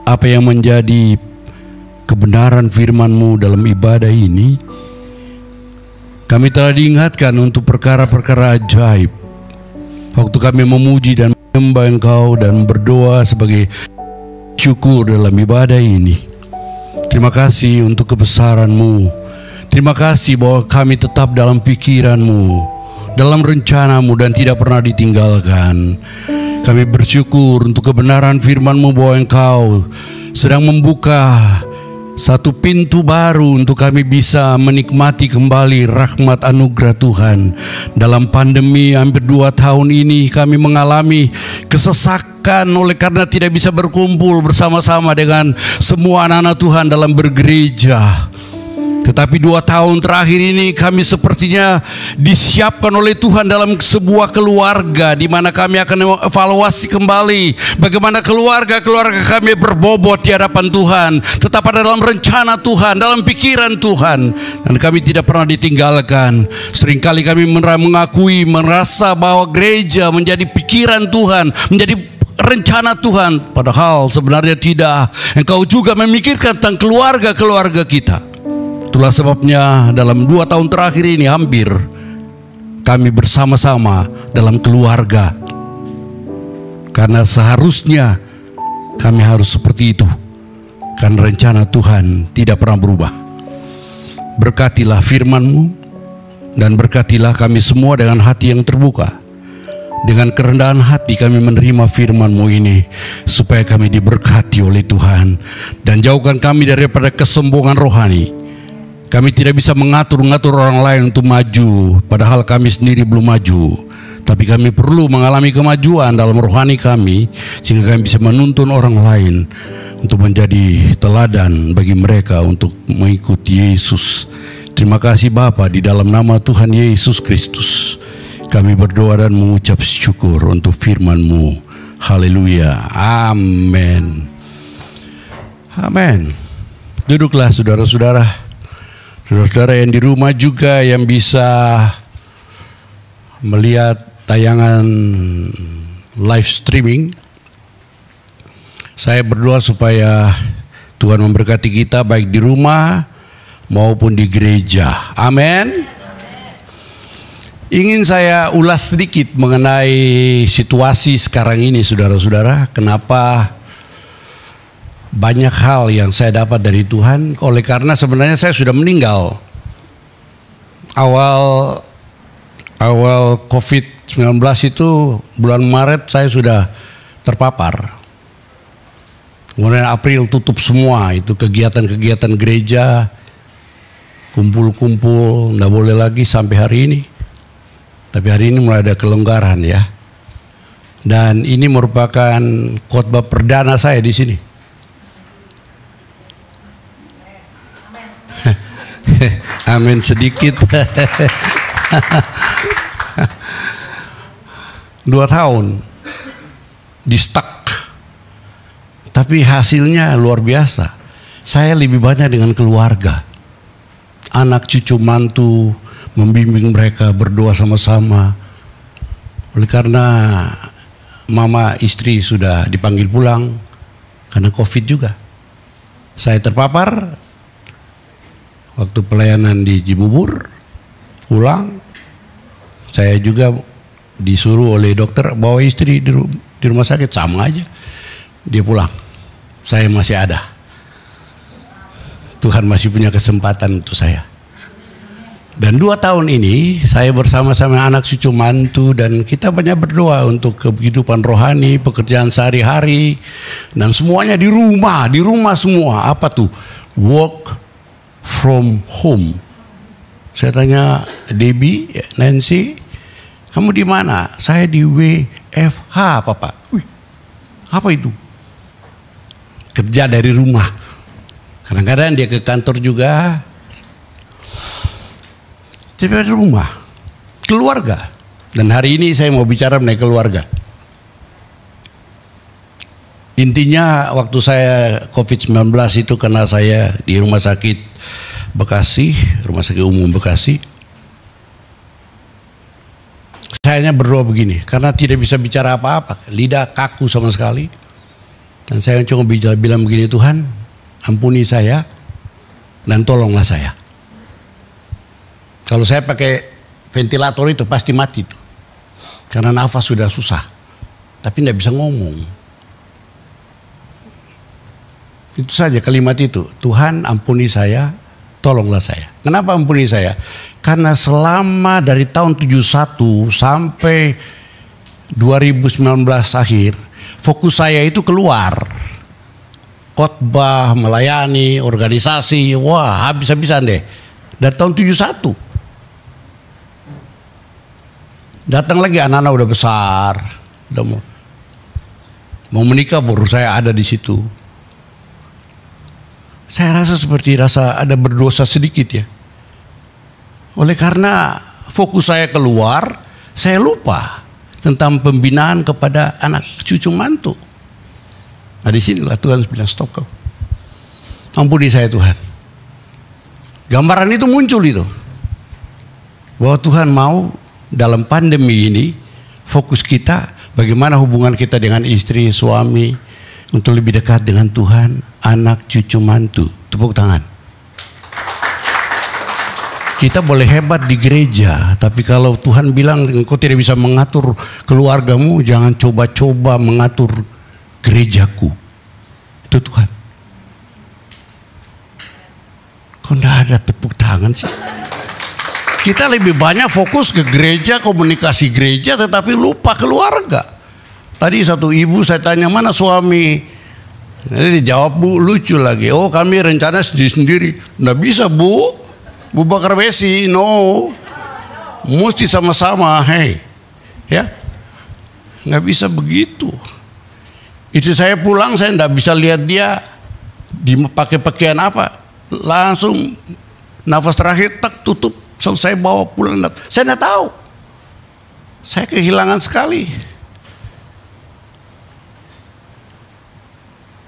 apa yang menjadi kebenaran firman-Mu dalam ibadah ini, kami telah diingatkan untuk perkara-perkara ajaib. Waktu kami memuji dan menyembah Engkau dan berdoa sebagai syukur dalam ibadah ini. Terima kasih untuk kebesaran-Mu. Terima kasih bahwa kami tetap dalam pikiran-Mu, dalam rencana-Mu, dan tidak pernah ditinggalkan. Kami bersyukur untuk kebenaran firman-Mu bahwa Engkau sedang membuka satu pintu baru untuk kami bisa menikmati kembali rahmat anugerah Tuhan. Dalam pandemi hampir 2 tahun ini kami mengalami kesesakan oleh karena tidak bisa berkumpul bersama-sama dengan semua anak-anak Tuhan dalam bergereja. Tetapi 2 tahun terakhir ini kami sepertinya disiapkan oleh Tuhan dalam sebuah keluarga, di mana kami akan evaluasi kembali bagaimana keluarga-keluarga kami berbobot di hadapan Tuhan, tetap ada dalam rencana Tuhan, dalam pikiran Tuhan, dan kami tidak pernah ditinggalkan. Seringkali kami mengakui, merasa bahwa gereja menjadi pikiran Tuhan, menjadi rencana Tuhan, padahal sebenarnya tidak. Engkau juga memikirkan tentang keluarga-keluarga kita. Itulah sebabnya dalam 2 tahun terakhir ini hampir kami bersama-sama dalam keluarga. Karena seharusnya kami harus seperti itu, karena rencana Tuhan tidak pernah berubah. Berkatilah firman-Mu, dan berkatilah kami semua dengan hati yang terbuka. Dengan kerendahan hati kami menerima firman-Mu ini, supaya kami diberkati oleh Tuhan, dan jauhkan kami daripada kesombongan rohani. Kami tidak bisa mengatur-ngatur orang lain untuk maju, padahal kami sendiri belum maju. Tapi kami perlu mengalami kemajuan dalam rohani kami, sehingga kami bisa menuntun orang lain untuk menjadi teladan bagi mereka untuk mengikuti Yesus. Terima kasih Bapa, di dalam nama Tuhan Yesus Kristus kami berdoa dan mengucap syukur untuk firman-Mu. Haleluya, amin. Amin. Duduklah saudara-saudara. Saudara-saudara yang di rumah juga yang bisa melihat tayangan live streaming, saya berdoa supaya Tuhan memberkati kita baik di rumah maupun di gereja. Amin. Ingin saya ulas sedikit mengenai situasi sekarang ini, saudara-saudara. Kenapa banyak hal yang saya dapat dari Tuhan, oleh karena sebenarnya saya sudah meninggal. Awal COVID-19 itu bulan Maret saya sudah terpapar. Kemudian April tutup semua, itu kegiatan-kegiatan gereja, kumpul-kumpul, nggak boleh lagi sampai hari ini. Tapi hari ini mulai ada kelonggaran ya. Dan ini merupakan khotbah perdana saya di sini. Amin sedikit. 2 tahun di stuck, tapi hasilnya luar biasa. Saya lebih banyak dengan keluarga, anak cucu mantu, membimbing mereka berdoa sama-sama. Oleh karena mama istri sudah dipanggil pulang karena COVID juga. Saya terpapar waktu pelayanan di Cibubur, pulang. Saya juga disuruh oleh dokter bawa istri di rumah sakit, sama aja. Dia pulang, saya masih ada. Tuhan masih punya kesempatan untuk saya. Dan 2 tahun ini saya bersama-sama anak cucu mantu dan kita banyak berdoa untuk kehidupan rohani, pekerjaan sehari-hari, dan semuanya di rumah semua. Apa tuh? Work from home. Saya tanya Debbie, Nancy, kamu di mana? Saya di WFH, Papa. Wih, apa itu? Kerja dari rumah. Kadang-kadang dia ke kantor juga. Tapi ada rumah, keluarga. Dan hari ini saya mau bicara mengenai keluarga. Intinya waktu saya COVID-19 itu karena saya di rumah sakit Bekasi, rumah sakit umum Bekasi. Saya hanya berdoa begini, karena tidak bisa bicara apa-apa, lidah kaku sama sekali. Dan saya cuma bilang begini, Tuhan ampuni saya dan tolonglah saya. Kalau saya pakai ventilator itu pasti mati tuh. Karena nafas sudah susah. Tapi tidak bisa ngomong. Itu saja kalimat itu. Tuhan ampuni saya, tolonglah saya. Kenapa ampuni saya? Karena selama dari tahun 71 sampai 2019 akhir, fokus saya itu keluar. Khotbah, melayani, organisasi, wah habis-habisan deh. Dari tahun 71. Datang lagi anak-anak udah besar, udah mau menikah, baru saya ada di situ. Saya rasa ada berdosa sedikit ya. Oleh karena fokus saya keluar, saya lupa tentang pembinaan kepada anak cucu mantu. Nah disinilah Tuhan bilang stop kau. Ampuni saya Tuhan. Gambaran itu muncul itu. Bahwa Tuhan mau dalam pandemi ini fokus kita bagaimana hubungan kita dengan istri, suami untuk lebih dekat dengan Tuhan, anak, cucu, mantu. Tepuk tangan. Kita boleh hebat di gereja, tapi kalau Tuhan bilang engkau tidak bisa mengatur keluargamu, jangan coba-coba mengatur gerejaku. Itu Tuhan. Kok enggak ada tepuk tangan sih? Kita lebih banyak fokus ke gereja, komunikasi gereja, tetapi lupa keluarga. Tadi satu ibu saya tanya, mana suami? Jadi dijawab Bu, lucu lagi. Oh kami rencana sendiri-sendiri. Nggak bisa Bu, Bu bakar besi, no. Mesti sama-sama, hei. Ya, nggak bisa begitu. Itu saya pulang, saya nggak bisa lihat dia dipakai pakaian apa. Langsung nafas terakhir, tak tutup. Selesai bawa pulang, saya tidak tahu. Saya kehilangan sekali.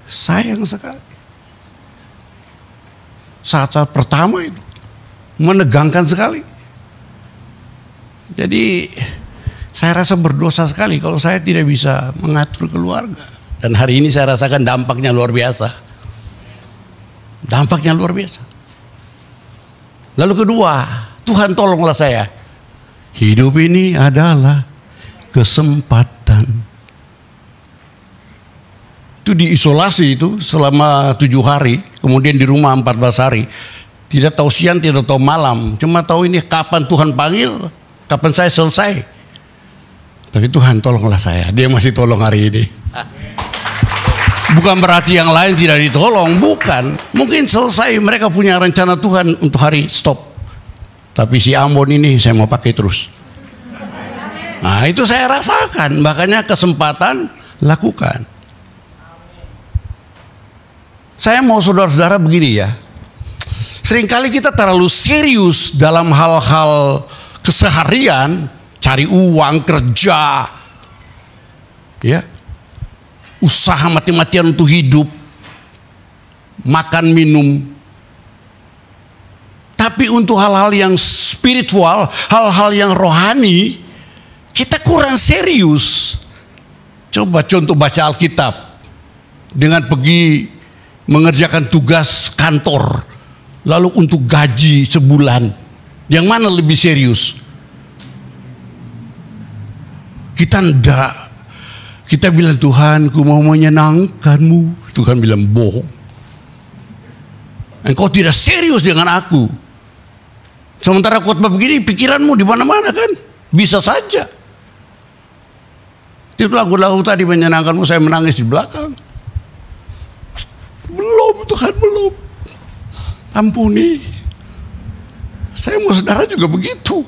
Sayang sekali. Saat-saat pertama itu menegangkan sekali. Jadi saya rasa berdosa sekali kalau saya tidak bisa mengatur keluarga. Dan hari ini saya rasakan dampaknya luar biasa. Dampaknya luar biasa. Lalu kedua, Tuhan tolonglah saya. Hidup ini adalah kesempatan. Itu diisolasi itu selama 7 hari. Kemudian di rumah 14 hari. Tidak tahu siang, tidak tahu malam. Cuma tahu ini kapan Tuhan panggil, kapan saya selesai. Tapi Tuhan tolonglah saya. Dia masih tolong hari ini. Bukan berarti yang lain tidak ditolong. Bukan. Mungkin selesai mereka punya rencana Tuhan untuk hari stop. Tapi si Ambon ini saya mau pakai terus. Nah itu saya rasakan. Makanya kesempatan lakukan. Saya mau saudara-saudara begini ya. Seringkali kita terlalu serius dalam hal-hal keseharian. Cari uang, kerja. Ya. Usaha mati-matian untuk hidup. Makan, minum. Tapi untuk hal-hal yang spiritual, hal-hal yang rohani, kita kurang serius. Coba contoh baca Alkitab dengan pergi mengerjakan tugas kantor, lalu untuk gaji sebulan, yang mana lebih serius? Kita enggak. Kita bilang, Tuhan, ku mau menyenangkanmu. Tuhan bilang, bohong. Engkau tidak serius dengan aku. Sementara khotbah begini, pikiranmu di mana-mana kan? Bisa saja. Itu lagu-lagu tadi menyenangkanmu, saya menangis di belakang. Belum, Tuhan, belum. Ampuni. Saya mau saudara juga begitu.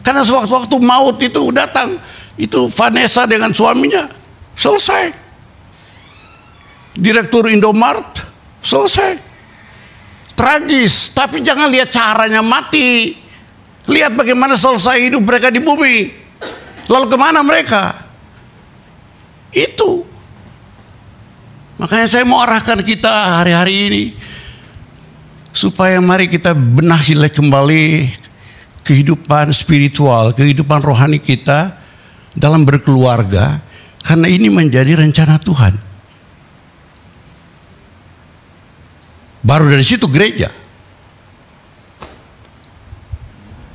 Karena sewaktu-waktu maut itu datang, itu Vanessa dengan suaminya selesai. Direktur Indomart selesai. Tragis, tapi jangan lihat caranya mati. Lihat bagaimana selesai hidup mereka di bumi. Lalu kemana mereka? Itu. Makanya saya mau arahkan kita hari-hari ini, supaya mari kita benahi kembali kehidupan spiritual, kehidupan rohani kita dalam berkeluarga, karena ini menjadi rencana Tuhan. Baru dari situ gereja.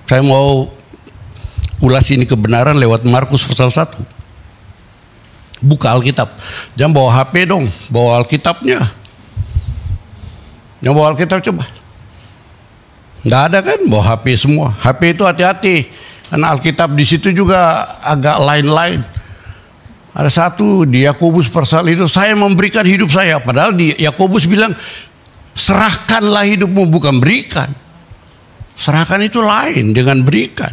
Saya mau ulas ini kebenaran lewat Markus pasal 1. Buka Alkitab. Jangan bawa HP dong, bawa Alkitabnya. Yang bawa Alkitab coba. Nggak ada kan, bawa HP semua. HP itu hati-hati, karena Alkitab di situ juga agak lain-lain. Ada satu di Yakobus pasal itu, saya memberikan hidup saya. Padahal di Yakobus bilang, serahkanlah hidupmu, bukan berikan. Serahkan itu lain dengan berikan.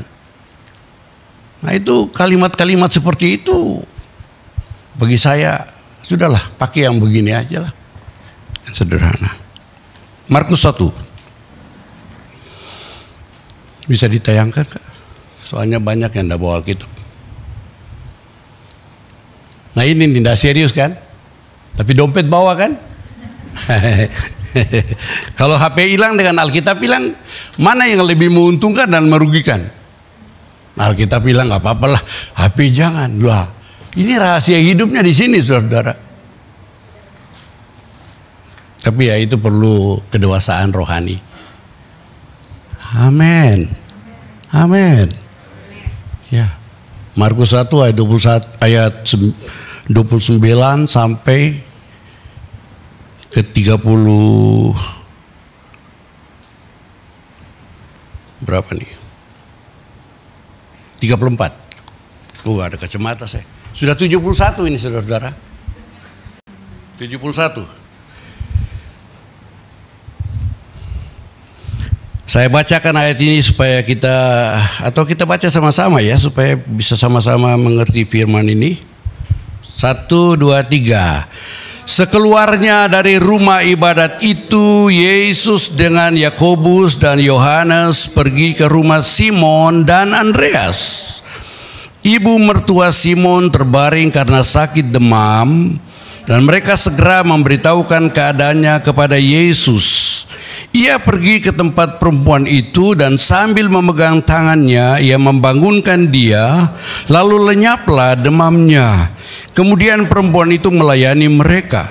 Nah itu kalimat-kalimat seperti itu, bagi saya, sudahlah pakai yang begini aja lah, yang sederhana. Markus 1. Bisa ditayangkan Kak? Soalnya banyak yang tidak bawa Alkitab. Nah ini tidak serius kan? Tapi dompet bawa kan? Kalau HP hilang dengan Alkitab hilang, mana yang lebih menguntungkan dan merugikan? Alkitab hilang nggak apa-apa lah, HP jangan lah. Ini rahasia hidupnya di sini, saudara. Tapi ya itu perlu kedewasaan rohani. Amin. Amin. Ya. Markus 1 ayat 21, ayat 29 sampai ke 30 berapa nih? 34. Ada kacamata saya. Sudah 71 ini saudara-saudara. 71. Saya bacakan ayat ini supaya kita baca sama-sama ya, supaya bisa sama-sama mengerti firman ini. 1, 2, 3. Sekeluarnya dari rumah ibadat itu, Yesus dengan Yakobus dan Yohanes pergi ke rumah Simon dan Andreas. Ibu mertua Simon terbaring karena sakit demam, dan mereka segera memberitahukan keadaannya kepada Yesus. Ia pergi ke tempat perempuan itu dan sambil memegang tangannya, ia membangunkan dia, lalu lenyaplah demamnya. Kemudian perempuan itu melayani mereka.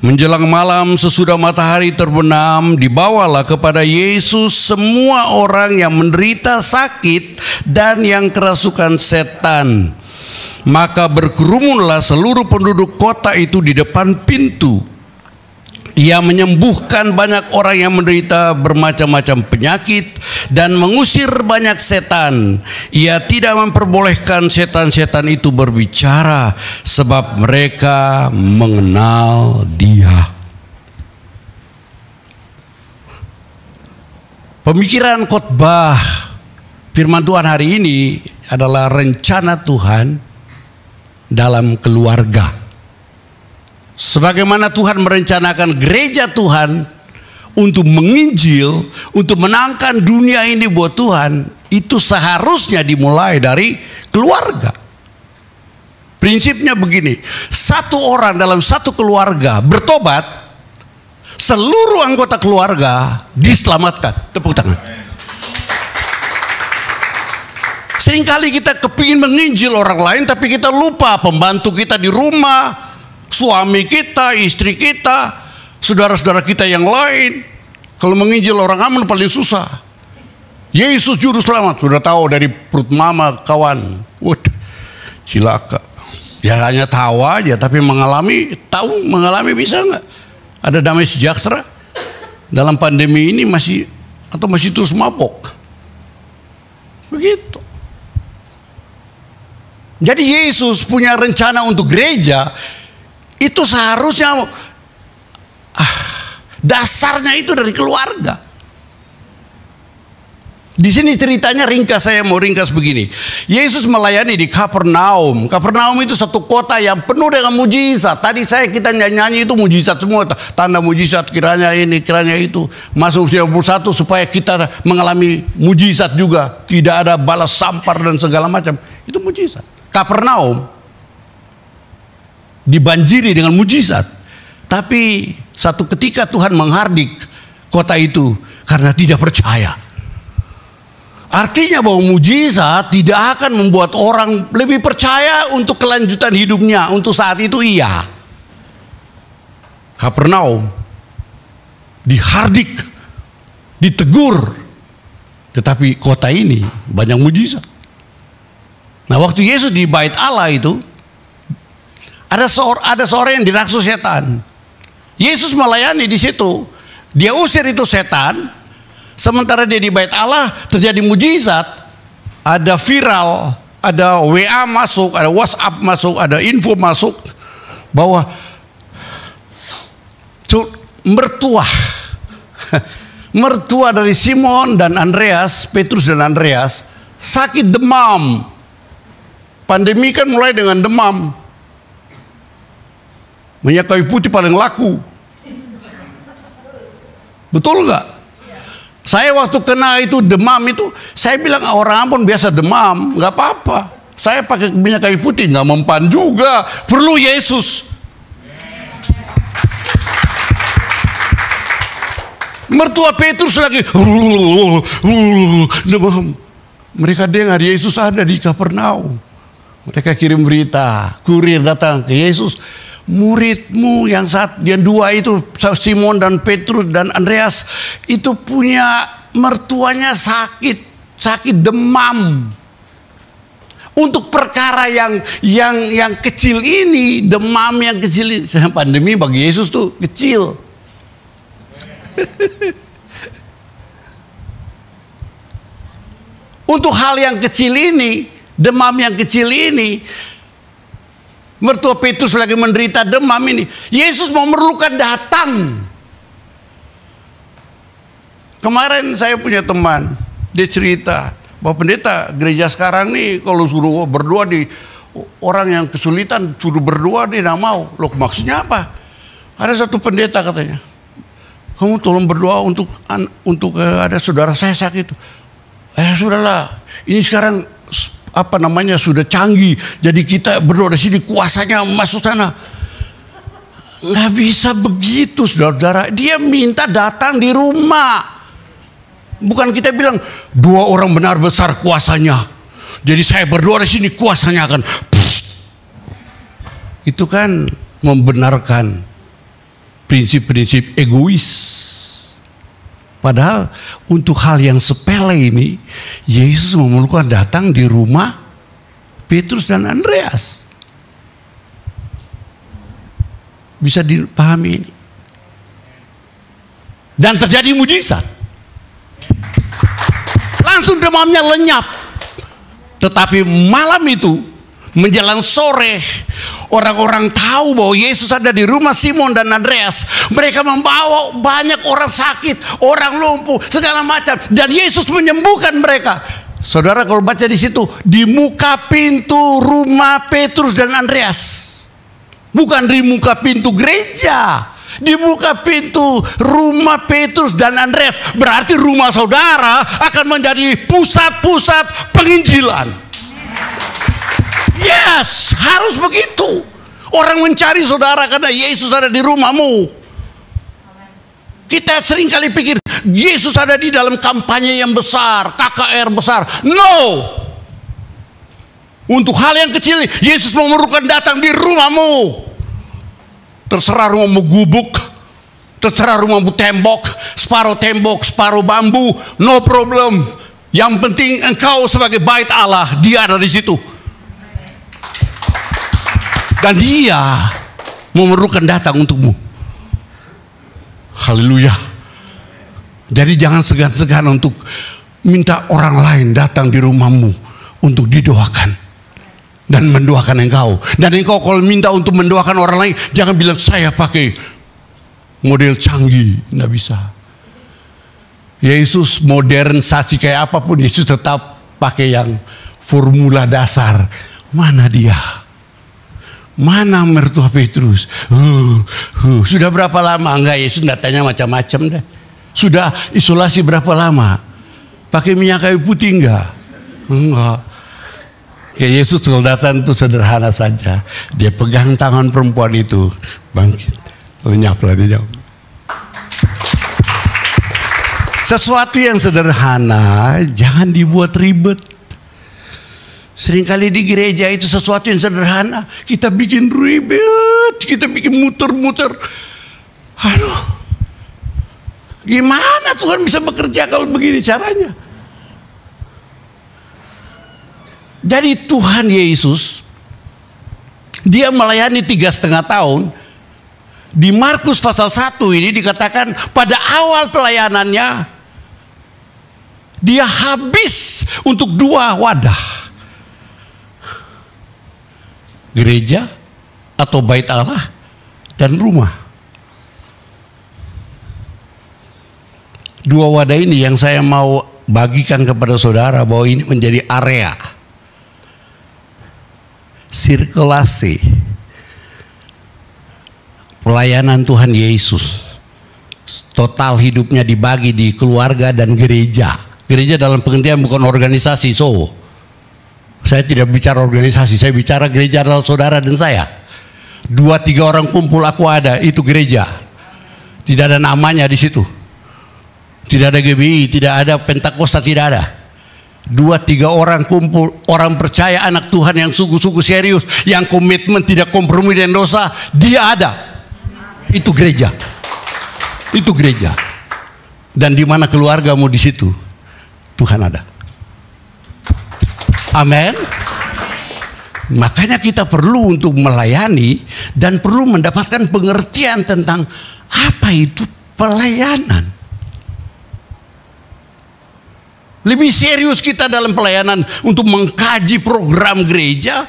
Menjelang malam sesudah matahari terbenam, dibawalah kepada Yesus semua orang yang menderita sakit dan yang kerasukan setan. Maka berkerumunlah seluruh penduduk kota itu di depan pintu. Ia menyembuhkan banyak orang yang menderita bermacam-macam penyakit dan mengusir banyak setan. Ia tidak memperbolehkan setan-setan itu berbicara, sebab mereka mengenal Dia. Pemikiran khotbah firman Tuhan hari ini adalah rencana Tuhan dalam keluarga. Sebagaimana Tuhan merencanakan gereja Tuhan untuk menginjil, untuk menangkan dunia ini buat Tuhan, itu seharusnya dimulai dari keluarga. Prinsipnya begini, satu orang dalam satu keluarga bertobat, seluruh anggota keluarga diselamatkan. Tepuk tangan. Seringkali kita kepingin menginjil orang lain, tapi kita lupa pembantu kita di rumah, suami kita, istri kita, saudara-saudara kita yang lain. Kalau menginjil orang aman paling susah. Yesus juru selamat, sudah tahu dari perut mama kawan. Waduh, cilaka. Ya hanya tahu aja, tapi mengalami bisa nggak? Ada damai sejahtera dalam pandemi ini masih terus mabok. Begitu. Jadi Yesus punya rencana untuk gereja, itu seharusnya dasarnya itu dari keluarga. Di sini ceritanya ringkas, saya mau ringkas begini. Yesus melayani di Kapernaum. Kapernaum itu satu kota yang penuh dengan mujizat. Tadi kita nyanyi itu mujizat semua. Tanda mujizat, kiranya ini, kiranya itu. Masuk 91 supaya kita mengalami mujizat juga. Tidak ada balas sampar dan segala macam. Itu mujizat. Kapernaum dibanjiri dengan mujizat. Tapi satu ketika Tuhan menghardik kota itu karena tidak percaya. Artinya bahwa mujizat tidak akan membuat orang lebih percaya untuk kelanjutan hidupnya. Untuk saat itu iya. Kapernaum dihardik, ditegur. Tetapi kota ini banyak mujizat. Nah, waktu Yesus di bait Allah itu, ada seorang yang diraksus setan. Yesus melayani di situ. Dia usir itu setan. Sementara dia di bait Allah terjadi mujizat, ada viral, ada WA masuk, ada WhatsApp masuk, ada info masuk bahwa mertua dari Simon dan Andreas, Petrus dan Andreas sakit demam. Pandemi kan mulai dengan demam. Minyak kayu putih paling laku. Betul nggak? Saya waktu kena itu demam itu, saya bilang orang Ambon biasa demam, nggak apa-apa. Saya pakai minyak kayu putih, nggak mempan juga. Perlu Yesus. Mertua Petrus lagi demam. Mereka dengar Yesus ada di Kapernaum. Mereka kirim berita, kurir datang ke Yesus. Muridmu yang dua itu, Simon dan Petrus dan Andreas, itu punya mertuanya sakit demam. Untuk perkara yang kecil ini, demam yang kecil ini, pandemi bagi Yesus tuh kecil. Untuk hal yang kecil ini, demam yang kecil ini, mertua Petrus lagi menderita demam ini, Yesus memerlukan datang. Kemarin saya punya teman, dia cerita bahwa pendeta gereja sekarang nih kalau suruh berdoa di orang yang kesulitan suruh berdoa dia tidak mau. Loh, maksudnya apa? Ada satu pendeta katanya, kamu tolong berdoa untuk ada saudara saya sakit. Sudahlah, ini sekarang sudah canggih, jadi kita berdoa di sini kuasanya masuk sana. Nggak bisa begitu, saudara-saudara. Dia minta datang di rumah. Bukan kita bilang dua orang benar besar kuasanya, jadi saya berdoa di sini kuasanya akan. Itu kan membenarkan prinsip-prinsip egois. Padahal untuk hal yang sepele ini, Yesus memerlukan datang di rumah Petrus dan Andreas. Bisa dipahami ini. Dan terjadi mujizat. Langsung demamnya lenyap. Tetapi malam itu, menjelang sore, orang-orang tahu bahwa Yesus ada di rumah Simon dan Andreas. Mereka membawa banyak orang sakit, orang lumpuh, segala macam. Dan Yesus menyembuhkan mereka. Saudara kalau baca di situ, di muka pintu rumah Petrus dan Andreas. Bukan di muka pintu gereja. Di muka pintu rumah Petrus dan Andreas. Berarti rumah saudara akan menjadi pusat-pusat penginjilan. Yes, harus begitu. Orang mencari saudara karena Yesus ada di rumahmu. Kita sering kali pikir Yesus ada di dalam kampanye yang besar, KKR besar. No. Untuk hal yang kecil, Yesus memerlukan datang di rumahmu. Terserah rumahmu gubuk, terserah rumahmu tembok, separuh bambu, no problem. Yang penting engkau sebagai bait Allah, Dia ada di situ. Dan Dia memerlukan datang untukmu. Haleluya. Jadi jangan segan-segan untuk minta orang lain datang di rumahmu untuk didoakan dan mendoakan engkau. Dan engkau kalau minta untuk mendoakan orang lain, jangan bilang saya pakai model canggih, tidak bisa. Yesus modernisasi kayak apapun, Yesus tetap pakai yang formula dasar. Mana dia? Mana mertua Petrus? Sudah berapa lama? Enggak, Yesus tidak tanya macam-macam deh. Sudah isolasi berapa lama? Pakai minyak kayu putih enggak? Enggak. Kayak Yesus kalau datang itu sederhana saja. Dia pegang tangan perempuan itu, bangkit, lenyaplah dia. Sesuatu yang sederhana jangan dibuat ribet. Seringkali di gereja itu sesuatu yang sederhana kita bikin ribet, kita bikin muter-muter. Aduh, gimana Tuhan bisa bekerja kalau begini caranya? Jadi Tuhan Yesus, Dia melayani 3,5 tahun. Di Markus pasal 1 ini dikatakan pada awal pelayanannya Dia habis untuk 2 wadah. Gereja atau bait Allah dan rumah. 2 wadah ini yang saya mau bagikan kepada saudara, bahwa ini menjadi area sirkulasi pelayanan Tuhan Yesus. Total hidupnya dibagi di keluarga dan gereja. Gereja dalam pengertian bukan organisasi. Saya tidak bicara organisasi, saya bicara gereja adalah saudara dan saya. 2-3 orang kumpul aku ada, itu gereja. Tidak ada namanya di situ. Tidak ada GBI, tidak ada Pentakosta, tidak ada. 2-3 orang kumpul, orang percaya, anak Tuhan yang sungguh-sungguh serius, yang komitmen tidak kompromi dengan dosa, dia ada. Itu gereja. Itu gereja. Dan di mana keluargamu di situ, Tuhan ada. Amin. Makanya kita perlu untuk melayani dan perlu mendapatkan pengertian tentang apa itu pelayanan. Lebih serius kita dalam pelayanan untuk mengkaji program gereja,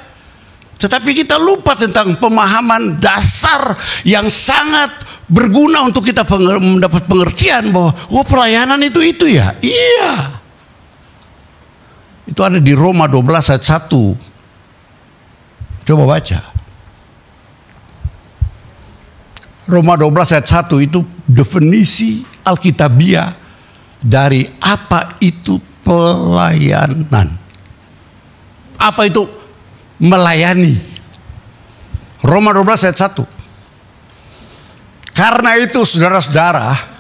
tetapi kita lupa tentang pemahaman dasar yang sangat berguna untuk kita mendapat pengertian bahwa pelayanan itu ya. Iya. Itu ada di Roma 12 ayat 1. Coba baca. Roma 12 ayat 1 itu definisi Alkitabiah dari apa itu pelayanan. Apa itu melayani? Roma 12 ayat 1. Karena itu saudara-saudara,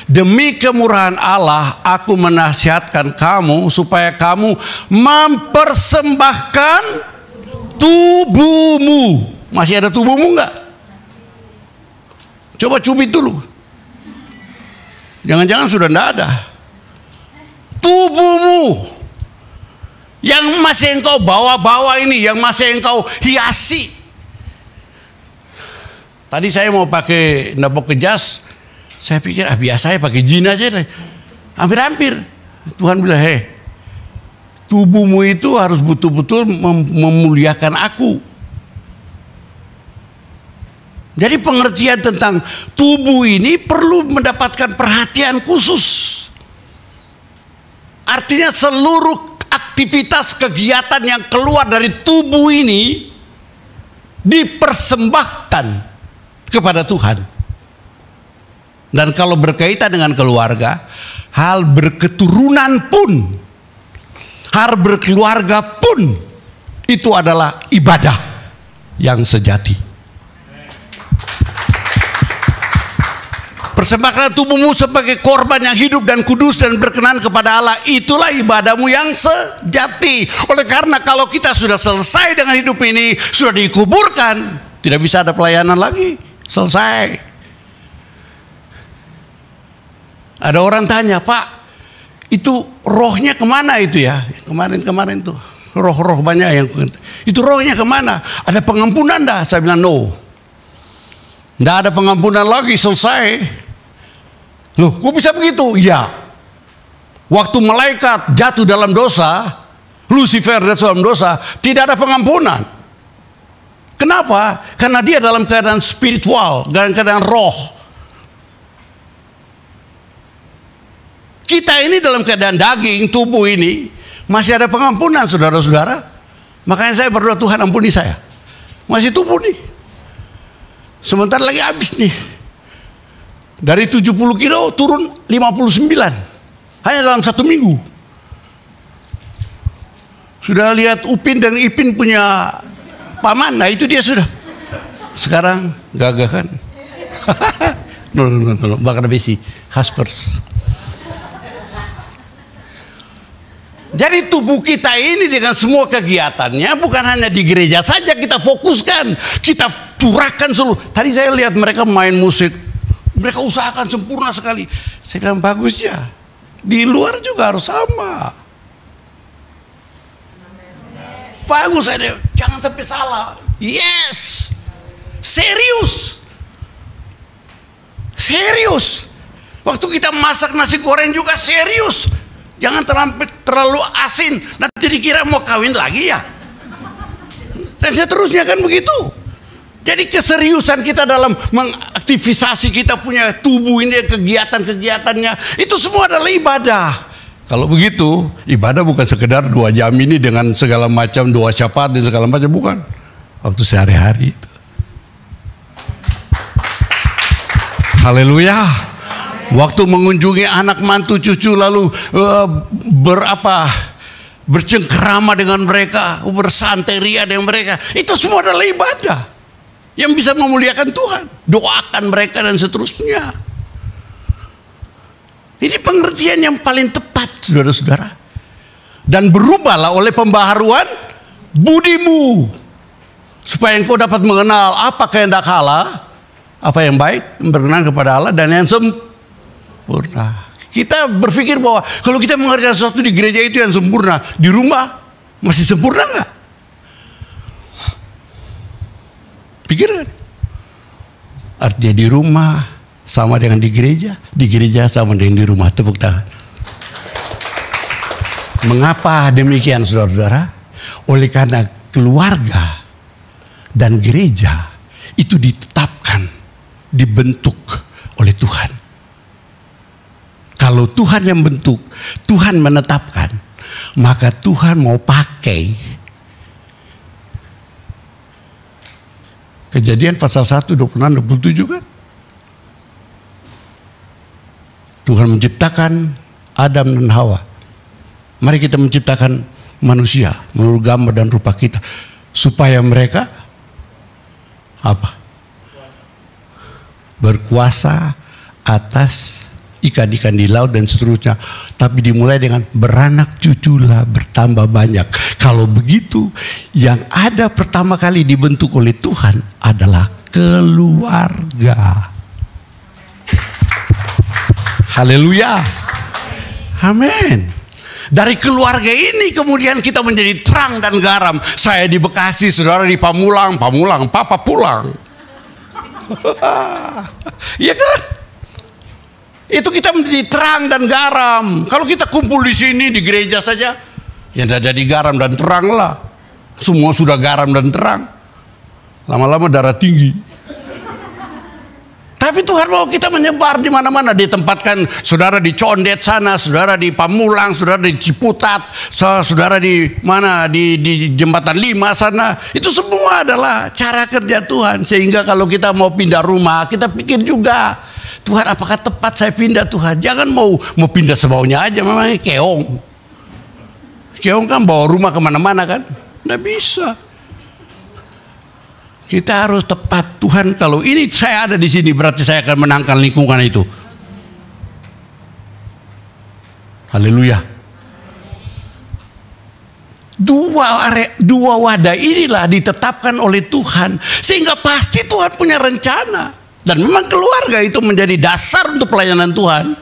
demi kemurahan Allah aku menasihatkan kamu supaya kamu mempersembahkan tubuhmu. Masih ada tubuhmu enggak? Coba cubit dulu. Jangan-jangan sudah enggak ada. Tubuhmu yang masih engkau bawa-bawa ini, yang masih engkau hiasi. Tadi saya mau pakai nabok ke jas, saya pikir biasa ya pakai jin aja deh. Hampir-hampir Tuhan bilang, tubuhmu itu harus betul-betul memuliakan aku. Jadi pengertian tentang tubuh ini perlu mendapatkan perhatian khusus. Artinya seluruh aktivitas kegiatan yang keluar dari tubuh ini dipersembahkan kepada Tuhan. Dan kalau berkaitan dengan keluarga, hal berketurunan pun, hal berkeluarga pun, itu adalah ibadah yang sejati. Persembahkan tubuhmu sebagai korban yang hidup dan kudus dan berkenan kepada Allah. Itulah ibadahmu yang sejati. Oleh karena kalau kita sudah selesai dengan hidup ini, sudah dikuburkan, tidak bisa ada pelayanan lagi. Selesai. Ada orang tanya, Pak, itu rohnya kemana itu ya? Kemarin tuh roh-roh banyak yang itu rohnya kemana? Ada pengampunan dah? Saya bilang no. Tidak ada pengampunan lagi, selesai. Loh, kok bisa begitu? Ya, waktu malaikat jatuh dalam dosa, Lucifer jatuh dalam dosa, tidak ada pengampunan. Kenapa? Karena dia dalam keadaan spiritual, dalam keadaan roh. Kita ini dalam keadaan daging, tubuh ini masih ada pengampunan, saudara-saudara. Makanya saya berdoa, Tuhan ampuni saya. Masih tubuh nih. Sebentar lagi habis nih. Dari 70 kilo turun 59. Hanya dalam 1 minggu. Sudah lihat Upin dan Ipin punya paman. Nah itu dia sudah. Sekarang gagah kan. No. Bakar besi. Haspers. Jadi tubuh kita ini dengan semua kegiatannya bukan hanya di gereja saja kita fokuskan. Kita curahkan seluruh. Tadi saya lihat mereka main musik. Mereka usahakan sempurna sekali. Saya bilang bagus ya. Di luar juga harus sama. Bagus ada. Jangan sampai salah. Yes. Serius. Waktu kita masak nasi goreng juga serius. Jangan terlalu asin. Nanti dikira mau kawin lagi ya. Dan seterusnya kan begitu. Jadi keseriusan kita dalam mengaktivisasi kita punya tubuh ini, kegiatan-kegiatannya, itu semua adalah ibadah. Kalau begitu, ibadah bukan sekedar 2 jam ini dengan segala macam doa syafaat dan segala macam, bukan. Waktu sehari-hari itu. Haleluya. Waktu mengunjungi anak mantu cucu lalu bercengkerama dengan mereka, bersanteria dengan mereka, itu semua adalah ibadah. Yang bisa memuliakan Tuhan. Doakan mereka dan seterusnya. Ini pengertian yang paling tepat, saudara-saudara. Dan berubahlah oleh pembaharuan budimu. Supaya engkau dapat mengenal apa kehendak Allah, apa yang baik, yang berkenan kepada Allah, dan yang sempurna. Kita berpikir bahwa kalau kita mengerjakan sesuatu di gereja itu yang sempurna, di rumah masih sempurna nggak? Pikiran. Artinya di rumah sama dengan di gereja sama dengan di rumah. Tepuk tangan. Mengapa demikian, saudara-saudara? Oleh karena keluarga dan gereja itu ditetapkan, dibentuk oleh Tuhan. Kalau Tuhan yang bentuk, Tuhan menetapkan, maka Tuhan mau pakai. Kejadian pasal 1, 26, 27 kan. Tuhan menciptakan Adam dan Hawa. Mari kita menciptakan manusia menurut gambar dan rupa kita. Supaya mereka apa? Berkuasa atas ikan-ikan di laut dan seterusnya. Tapi dimulai dengan beranak cuculah, bertambah banyak. Kalau begitu, yang ada pertama kali dibentuk oleh Tuhan adalah keluarga. Haleluya. Amin. Dari keluarga ini kemudian kita menjadi terang dan garam. Saya di Bekasi, saudara di Pamulang, papa pulang. Iya kan? Itu kita menjadi terang dan garam. Kalau kita kumpul di sini di gereja saja, ya tidak jadi garam dan terang lah. Semua sudah garam dan terang. Lama-lama darah tinggi. Tapi Tuhan mau kita menyebar di mana-mana. Ditempatkan saudara di Condet sana, saudara di Pamulang, saudara di Ciputat, saudara di mana di Jembatan 5 sana. Itu semua adalah cara kerja Tuhan. Sehingga kalau kita mau pindah rumah, kita pikir juga, Tuhan apakah tepat saya pindah Tuhan? Jangan mau pindah sebaunya aja, memangnya keong. Keong kan bawa rumah kemana-mana kan? Nggak bisa. Kita harus tepat. Tuhan, kalau ini saya ada di sini berarti saya akan menangkan lingkungan itu. Haleluya. Dua wadah inilah ditetapkan oleh Tuhan, sehingga pasti Tuhan punya rencana. Dan memang keluarga itu menjadi dasar untuk pelayanan Tuhan.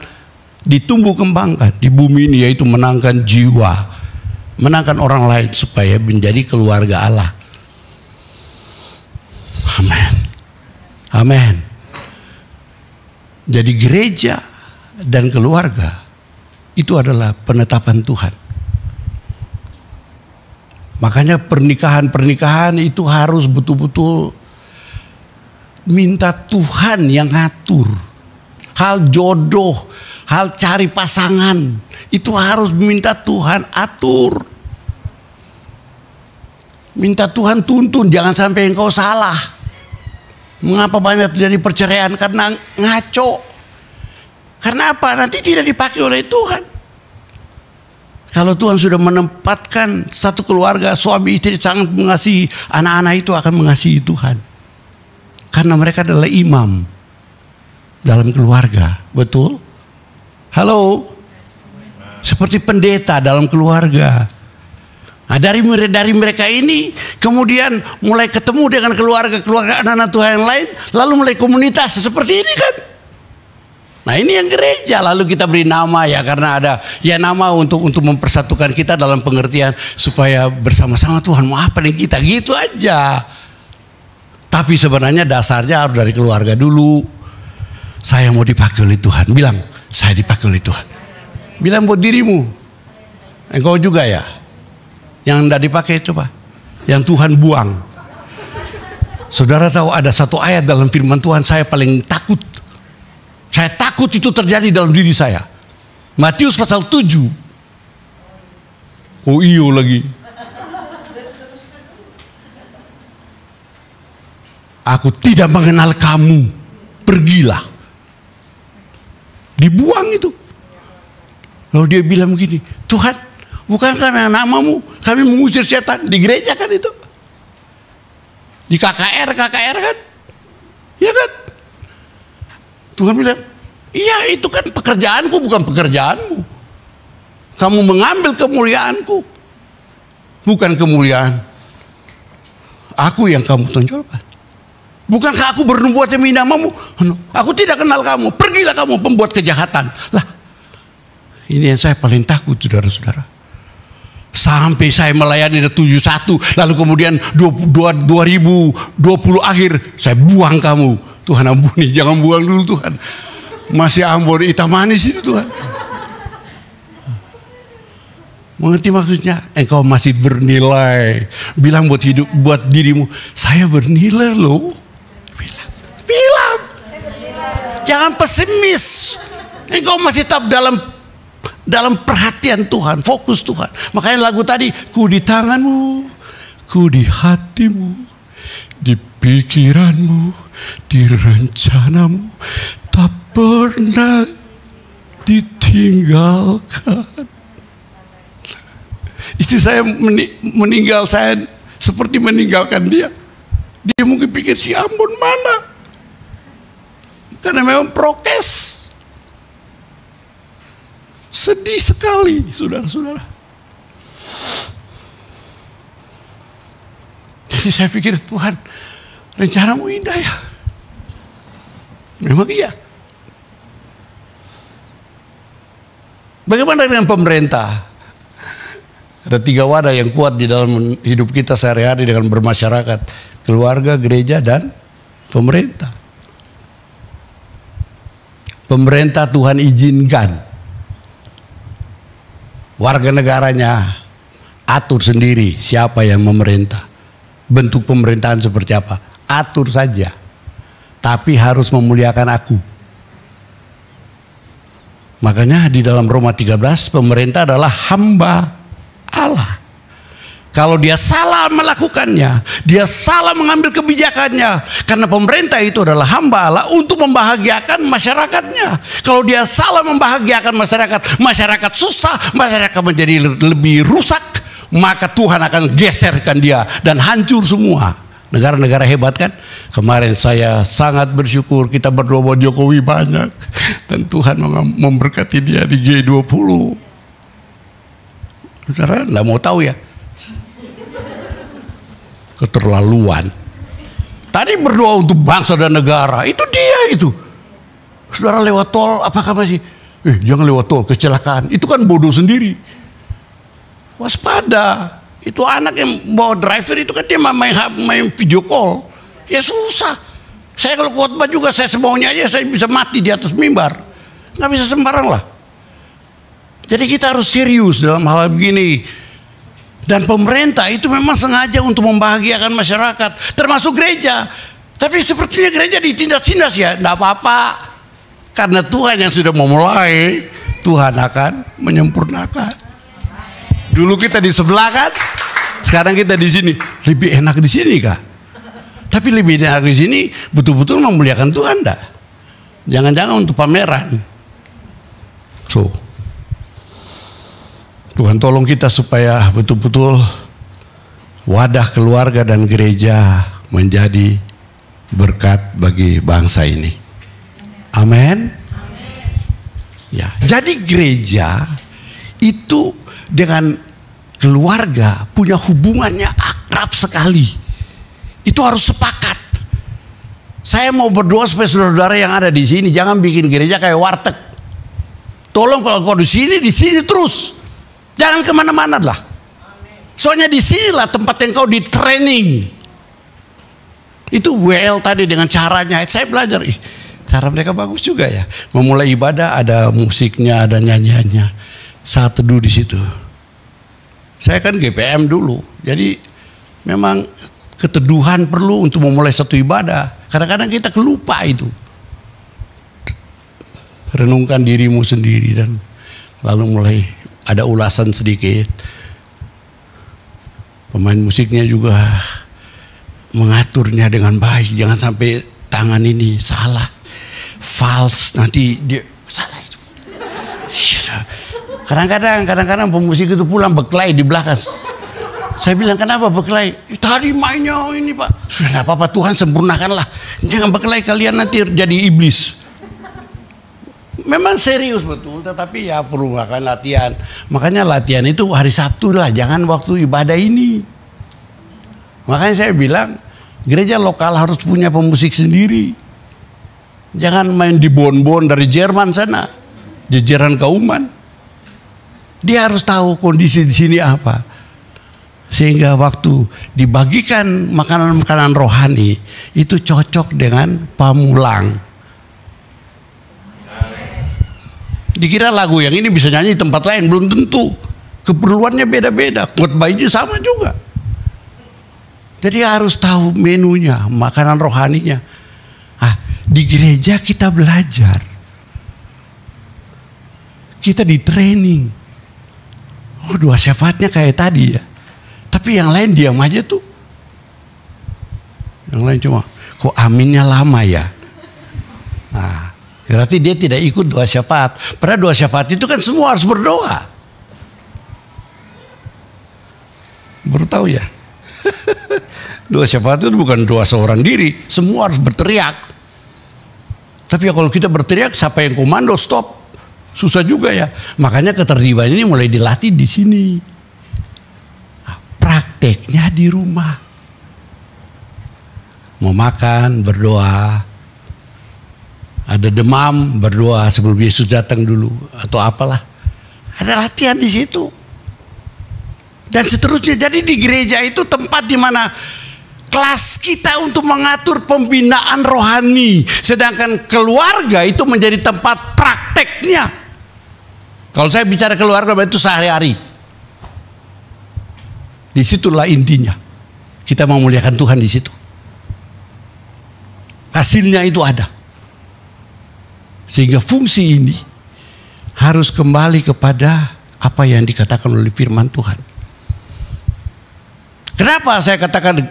Ditumbuh kembangkan di bumi ini, yaitu menangkan jiwa, menangkan orang lain supaya menjadi keluarga Allah. Amin. Amin. Jadi gereja dan keluarga itu adalah penetapan Tuhan. Makanya pernikahan itu harus betul-betul minta Tuhan yang ngatur. Hal jodoh, hal cari pasangan, itu harus minta Tuhan atur. Minta Tuhan tuntun, jangan sampai engkau salah. Mengapa banyak terjadi perceraian? Karena ngaco. Karena apa? Nanti tidak dipakai oleh Tuhan. Kalau Tuhan sudah menempatkan satu keluarga, suami istri sangat mengasihi, anak-anak itu akan mengasihi Tuhan. Karena mereka adalah imam dalam keluarga. Betul? Halo? Seperti pendeta dalam keluarga. Nah, dari mereka ini kemudian mulai ketemu dengan keluarga anak-anak Tuhan yang lain, lalu mulai komunitas seperti ini kan. Nah, ini yang gereja. Lalu kita beri nama ya, karena ada ya nama untuk mempersatukan kita dalam pengertian supaya bersama-sama Tuhan mau apa nih kita, gitu aja. Tapi sebenarnya dasarnya harus dari keluarga dulu. Saya mau dipakai oleh Tuhan. Bilang, saya dipakai oleh Tuhan. Bilang buat dirimu. Engkau juga ya. Yang tidak dipakai coba. Yang Tuhan buang. Saudara tahu ada satu ayat dalam firman Tuhan saya paling takut. Saya takut itu terjadi dalam diri saya. Matius pasal 7. Oh iyo lagi. Aku tidak mengenal kamu, pergilah. Dibuang itu. Lalu dia bilang begini, Tuhan, bukan karena namamu kami mengusir setan. Di gereja kan itu. Di KKR kan. Ya kan. Tuhan bilang, iya itu kan pekerjaanku bukan pekerjaanmu. Kamu mengambil kemuliaanku. Bukan kemuliaan aku yang kamu tonjolkan. Bukankah aku bernubuat demi namamu? Aku tidak kenal kamu. Pergilah kamu pembuat kejahatan. Lah, ini yang saya paling takut, saudara-saudara. Sampai saya melayani 71, lalu kemudian 2020 akhir saya buang kamu. Tuhan ampuni, jangan buang dulu Tuhan. Masih Ambon hitam manis itu Tuhan. Mengerti maksudnya? Engkau masih bernilai. Bilang buat hidup, buat dirimu, saya bernilai loh. Bilang. Jangan pesimis. Engkau masih tetap dalam perhatian Tuhan, fokus Tuhan. Makanya lagu tadi, ku di tanganmu, ku di hatimu, di pikiranmu, di rencanamu, tak pernah ditinggalkan. Istri saya meninggal, saya seperti meninggalkan dia. Dia mungkin pikir si Ambon mana? Karena memang prokes. Sedih sekali, saudara-saudara. Jadi saya pikir, Tuhan, rencanamu indah ya. Memang iya. Bagaimana dengan pemerintah? Ada 3 wadah yang kuat di dalam hidup kita sehari-hari dengan bermasyarakat. Keluarga, gereja, dan pemerintah. Pemerintah Tuhan izinkan. Warga negaranya atur sendiri siapa yang memerintah. Bentuk pemerintahan seperti apa. Atur saja. Tapi harus memuliakan aku. Makanya di dalam Roma 13 pemerintah adalah hamba Allah. Kalau dia salah melakukannya, dia salah mengambil kebijakannya, karena pemerintah itu adalah hamba Allah untuk membahagiakan masyarakatnya. Kalau dia salah membahagiakan masyarakat, masyarakat susah, masyarakat menjadi lebih rusak, maka Tuhan akan geserkan dia dan hancur semua. negara-negara hebat kan. Kemarin saya sangat bersyukur kita berdoa buat Jokowi banyak. Dan Tuhan memberkati dia di G20. Saudara nggak mau tahu ya. Keterlaluan. Tadi berdoa untuk bangsa dan negara. Itu dia itu. Saudara lewat tol apakah masih jangan lewat tol, kecelakaan. Itu kan bodoh sendiri. Waspada. Itu anak yang bawa driver itu kan dia main video call. Ya susah. Saya kalau khotbah juga saya semaunya aja saya bisa mati di atas mimbar. Nggak bisa sembarang lah. Jadi kita harus serius dalam hal begini. Dan pemerintah itu memang sengaja untuk membahagiakan masyarakat, termasuk gereja. Tapi sepertinya gereja ditindas-tindas ya. Nggak apa-apa. Karena Tuhan yang sudah memulai, Tuhan akan menyempurnakan. Dulu kita di sebelah kan, sekarang kita di sini. Lebih enak di sini kah? Tapi lebih enak di sini betul-betul memuliakan Tuhan dah. Jangan-jangan untuk pameran. So, Tuhan tolong kita supaya betul-betul wadah keluarga dan gereja menjadi berkat bagi bangsa ini. Amin. Ya, jadi gereja itu dengan keluarga punya hubungannya akrab sekali. Itu harus sepakat. Saya mau berdoa supaya saudara-saudara yang ada di sini jangan bikin gereja kayak warteg. Tolong kalau kau di sini terus. Jangan kemana-mana lah. Soalnya di sinilah tempat yang kau di training. Itu WL tadi dengan caranya. Saya belajar. Cara mereka bagus juga ya. Memulai ibadah ada musiknya, ada nyanyiannya. Saat teduh di situ. Saya kan GPM dulu. Jadi memang keteduhan perlu untuk memulai satu ibadah. Kadang-kadang kita kelupa itu. Renungkan dirimu sendiri dan lalu mulai ada ulasan sedikit. Pemain musiknya juga mengaturnya dengan baik. Jangan sampai tangan ini salah, fals, nanti dia salah itu. Kadang-kadang pemusik itu pulang berkelahi di belakang. Saya bilang kenapa berkelahi? Tadi mainnya ini pak. Sudah tidak apa-apa, Tuhan sempurnakanlah. Jangan berkelahi kalian nanti jadi iblis. Memang serius betul, tetapi ya perlu makan latihan. Makanya latihan itu hari Sabtu lah, jangan waktu ibadah ini. Makanya saya bilang gereja lokal harus punya pemusik sendiri. Jangan main di bon-bon dari Jerman sana, jajaran Kauman. Dia harus tahu kondisi di sini apa. Sehingga waktu dibagikan makanan-makanan rohani itu cocok dengan pamulang. Dikira lagu yang ini bisa nyanyi di tempat lain, belum tentu. Keperluannya beda-beda, khotbahnya sama juga. Jadi harus tahu menunya, makanan rohaninya. Di gereja kita belajar. Kita di training. Dua syafaatnya kayak tadi ya. Tapi yang lain diam aja tuh. Yang lain cuma, kok aminnya lama ya. Berarti dia tidak ikut doa syafaat. Padahal doa syafaat itu kan semua harus berdoa. Baru tahu ya. Doa syafaat itu bukan doa seorang diri. Semua harus berteriak. Tapi ya kalau kita berteriak, siapa yang komando stop? Susah juga ya. Makanya ketertiban ini mulai dilatih di sini. Prakteknya di rumah. Mau makan, berdoa. Ada demam, berdoa sebelum Yesus datang dulu atau apalah. Ada latihan di situ. Dan seterusnya. Jadi di gereja itu tempat di mana kelas kita untuk mengatur pembinaan rohani. Sedangkan keluarga itu menjadi tempat prakteknya. Kalau saya bicara keluarga itu sehari-hari. Disitulah intinya. Kita memuliakan Tuhan di situ. Hasilnya itu ada. Sehingga fungsi ini harus kembali kepada apa yang dikatakan oleh firman Tuhan. Kenapa saya katakan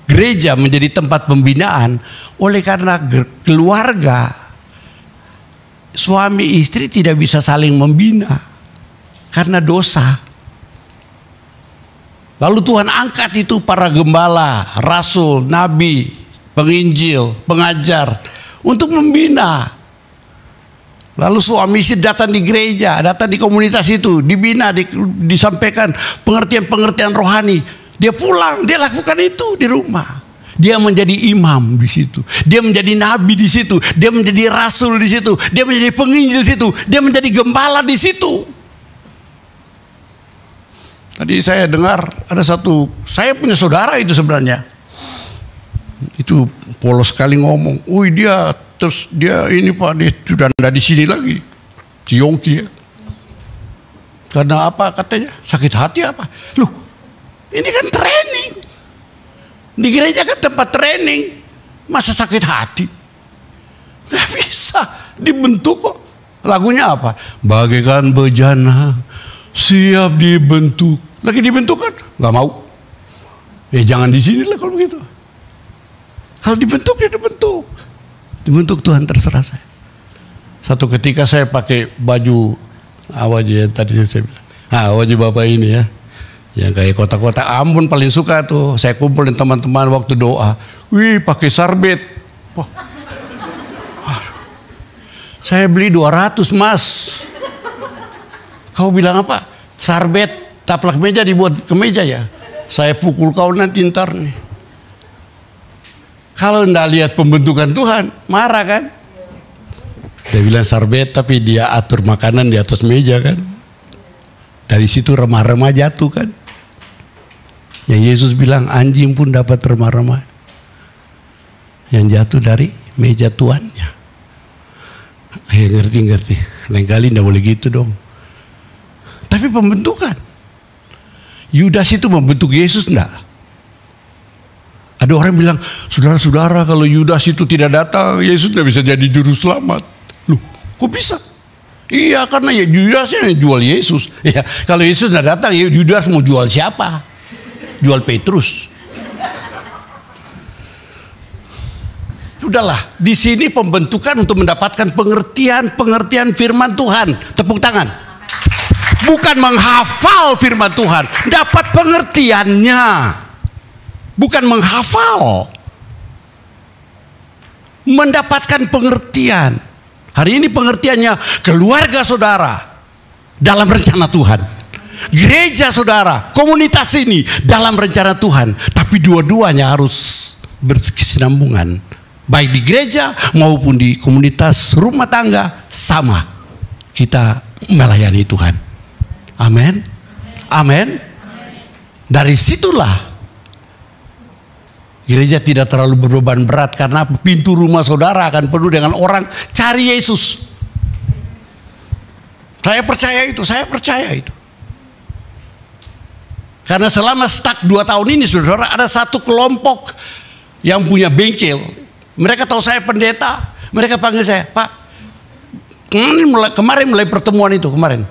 gereja menjadi tempat pembinaan? Oleh karena keluarga, suami istri tidak bisa saling membina karena dosa. Lalu Tuhan angkat itu para gembala, rasul, nabi, penginjil, pengajar untuk membina. Lalu suami istri datang di gereja, datang di komunitas itu, dibina, disampaikan pengertian-pengertian rohani. Dia pulang, dia lakukan itu di rumah. Dia menjadi imam di situ. Dia menjadi nabi di situ. Dia menjadi rasul di situ. Dia menjadi penginjil di situ. Dia menjadi gembala di situ. Tadi saya dengar ada satu, saya punya saudara itu sebenarnya. Itu polos sekali ngomong. Wih dia, terus dia ini Pak, dia sudah tidak di sini lagi. Si Yongki ya. Karena apa katanya? Sakit hati apa? Loh, ini kan training. Di gereja kan tempat training. Masa sakit hati? Gak bisa, dibentuk kok. Lagunya apa? Bagaikan bejana siap dibentuk. Lagi dibentuk kan? Gak mau. Jangan di sini lah kalau begitu. Kalau dibentuk ya dibentuk. Dibentuk Tuhan, terserah saya. Satu ketika saya pakai baju wajah yang tadi saya bilang. Wajah Bapak ini ya. Yang kayak kotak-kotak, ampun paling suka tuh. Saya kumpulin teman-teman waktu doa. Wih pakai sarbet. Wah. Saya beli 200 Mas. Kau bilang apa? Sarbet, taplak meja dibuat ke meja ya. Saya pukul kau nanti ntar nih. Kalau enggak lihat pembentukan Tuhan, marah kan? Dia bilang sarbet tapi dia atur makanan di atas meja kan. Dari situ remah-remah jatuh kan. Ya Yesus bilang anjing pun dapat remah-remah. Yang jatuh dari meja tuannya. Ngerti. Lain kali enggak boleh gitu dong. Tapi pembentukan. Yudas itu membentuk Yesus enggak? Ada orang bilang, saudara-saudara kalau Yudas itu tidak datang, Yesus tidak bisa jadi juru selamat. Loh, kok bisa? Iya, karena ya Yudas yang jual Yesus. Ya, kalau Yesus tidak datang, ya Yudas mau jual siapa? Jual Petrus. Sudahlah, di sini pembentukan untuk mendapatkan pengertian firman Tuhan. Tepuk tangan. Bukan menghafal firman Tuhan, dapat pengertiannya. Bukan menghafal, mendapatkan pengertian. Hari ini pengertiannya keluarga saudara dalam rencana Tuhan, gereja saudara, komunitas ini dalam rencana Tuhan. Tapi dua-duanya harus berkesinambungan, baik di gereja maupun di komunitas rumah tangga. Sama, kita melayani Tuhan. Amin, amin. Dari situlah gereja tidak terlalu berbeban berat, karena pintu rumah saudara akan penuh dengan orang cari Yesus. Saya percaya itu. Karena selama stuck 2 tahun ini saudara, ada satu kelompok yang punya bengkel. Mereka tahu saya pendeta, mereka panggil saya, Pak, kemarin mulai pertemuan itu kemarin.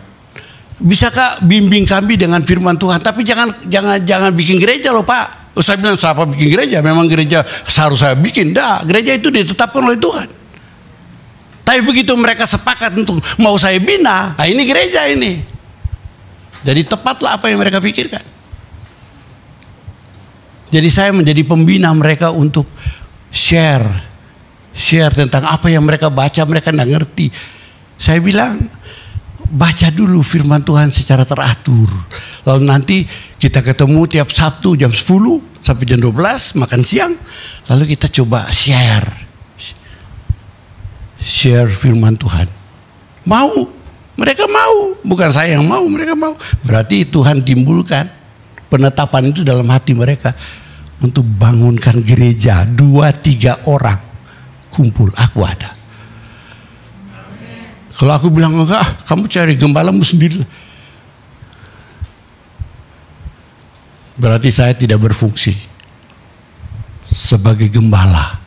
Bisakah bimbing kami dengan firman Tuhan? Tapi jangan bikin gereja loh Pak. Saya bilang, siapa bikin gereja? Memang gereja seharus saya bikin. Dah, gereja itu ditetapkan oleh Tuhan. Tapi begitu mereka sepakat untuk mau saya bina, nah ini gereja ini. Jadi tepatlah apa yang mereka pikirkan. Jadi saya menjadi pembina mereka untuk share tentang apa yang mereka baca, mereka tidak ngerti. Saya bilang, baca dulu firman Tuhan secara teratur. Lalu nanti kita ketemu tiap Sabtu jam 10 sampai jam 12 makan siang. Lalu kita coba share firman Tuhan. Mau, mereka mau. Bukan saya yang mau, mereka mau. Berarti Tuhan timbulkan penetapan itu dalam hati mereka untuk bangunkan gereja. 2-3 orang kumpul, aku ada. Kalau aku bilang enggak, kamu cari gembalamu sendiri. Berarti saya tidak berfungsi sebagai gembala,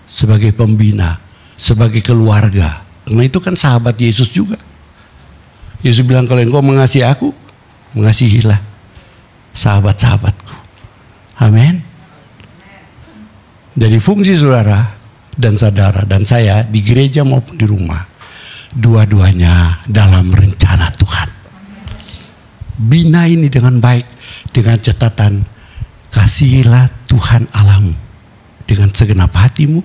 sebagai pembina, sebagai keluarga. Karena itu kan sahabat Yesus juga. Yesus bilang, kalau engkau mengasihi aku, mengasihilah sahabat-sahabatku. Amin. Jadi fungsi saudara dan saudara dan saya di gereja maupun di rumah, dua-duanya dalam rencana Tuhan. Bina ini dengan baik. dengan catatan, kasihilah Tuhan Allahmu dengan segenap hatimu,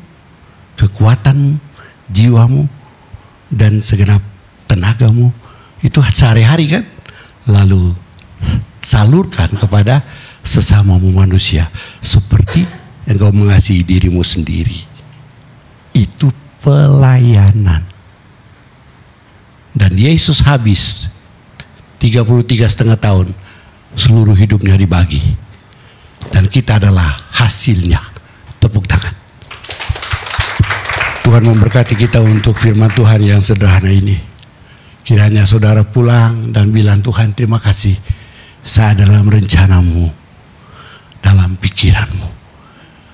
kekuatanmu, jiwamu, dan segenap tenagamu. Itu sehari-hari kan. Lalu salurkan kepada sesamamu manusia seperti engkau mengasihi dirimu sendiri. Itu pelayanan. Dan Yesus habis 33,5 tahun, seluruh hidupnya dibagi, dan kita adalah hasilnya. Tepuk tangan. Tuhan memberkati kita untuk firman Tuhan yang sederhana ini. Kiranya saudara pulang dan bilang, Tuhan terima kasih, saya dalam rencanamu, dalam pikiranmu,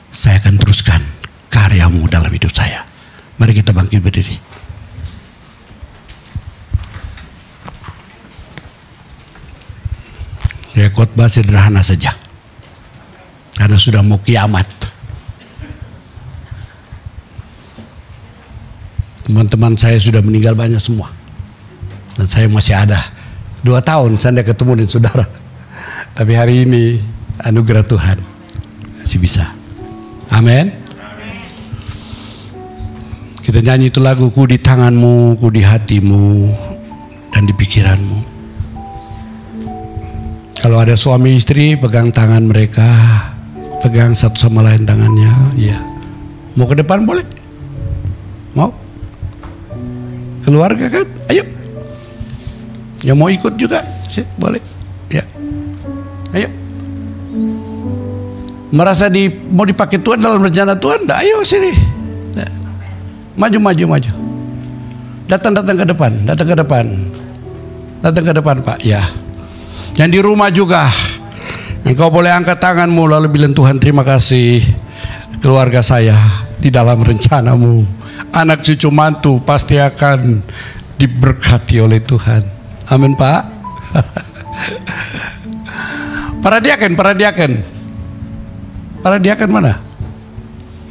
saya akan teruskan karyamu dalam hidup saya. Mari kita bangkit berdiri. Ya, khotbah sederhana saja, karena sudah mau kiamat. Teman-teman saya sudah meninggal banyak semua, dan saya masih ada. 2 tahun saya tidak ketemu dengan saudara, tapi hari ini anugerah Tuhan masih bisa. Amin. Kita nyanyi itu lagu, ku di tanganmu, ku di hatimu, dan di pikiranmu. Kalau ada suami istri, pegang tangan mereka, pegang satu sama lain tangannya. Ya, mau ke depan boleh? Mau? Keluarga kan? Ayo. Yang mau ikut juga, boleh. Ya, ayo. Merasa mau dipakai Tuhan dalam rencana Tuhan? Nah, ayo sini. Nah. Maju. Datang ke depan, datang ke depan Pak. Ya. Yang di rumah juga, engkau boleh angkat tanganmu lalu bilang, Tuhan terima kasih, keluarga saya di dalam rencanamu. Anak cucu mantu pasti akan diberkati oleh Tuhan. Amin Pak. Para diaken mana?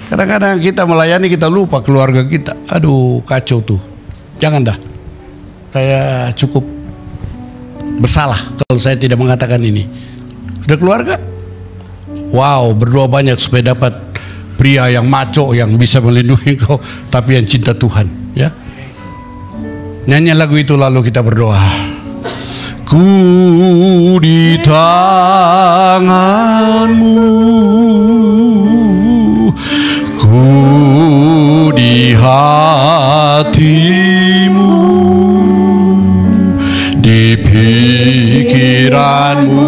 Kadang-kadang kita melayani, kita lupa keluarga kita. Aduh, kacau tuh. Jangan dah. Saya cukup bersalah kalau saya tidak mengatakan ini. Sudah keluarga? Wow, berdoa banyak supaya dapat pria yang maco, yang bisa melindungi kau, tapi yang cinta Tuhan. Ya, nyanyi lagu itu lalu kita berdoa. Ku di tanganmu, ku di hatimu, di pikiranmu,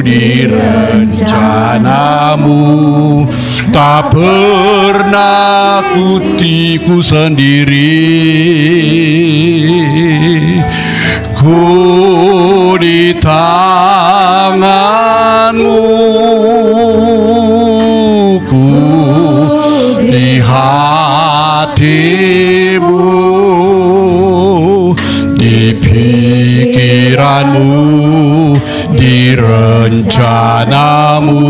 di rencanamu. Tak pernah ku sendiri, ku di tanganmu, ku di hatimu, di pikiranmu, di rencanamu.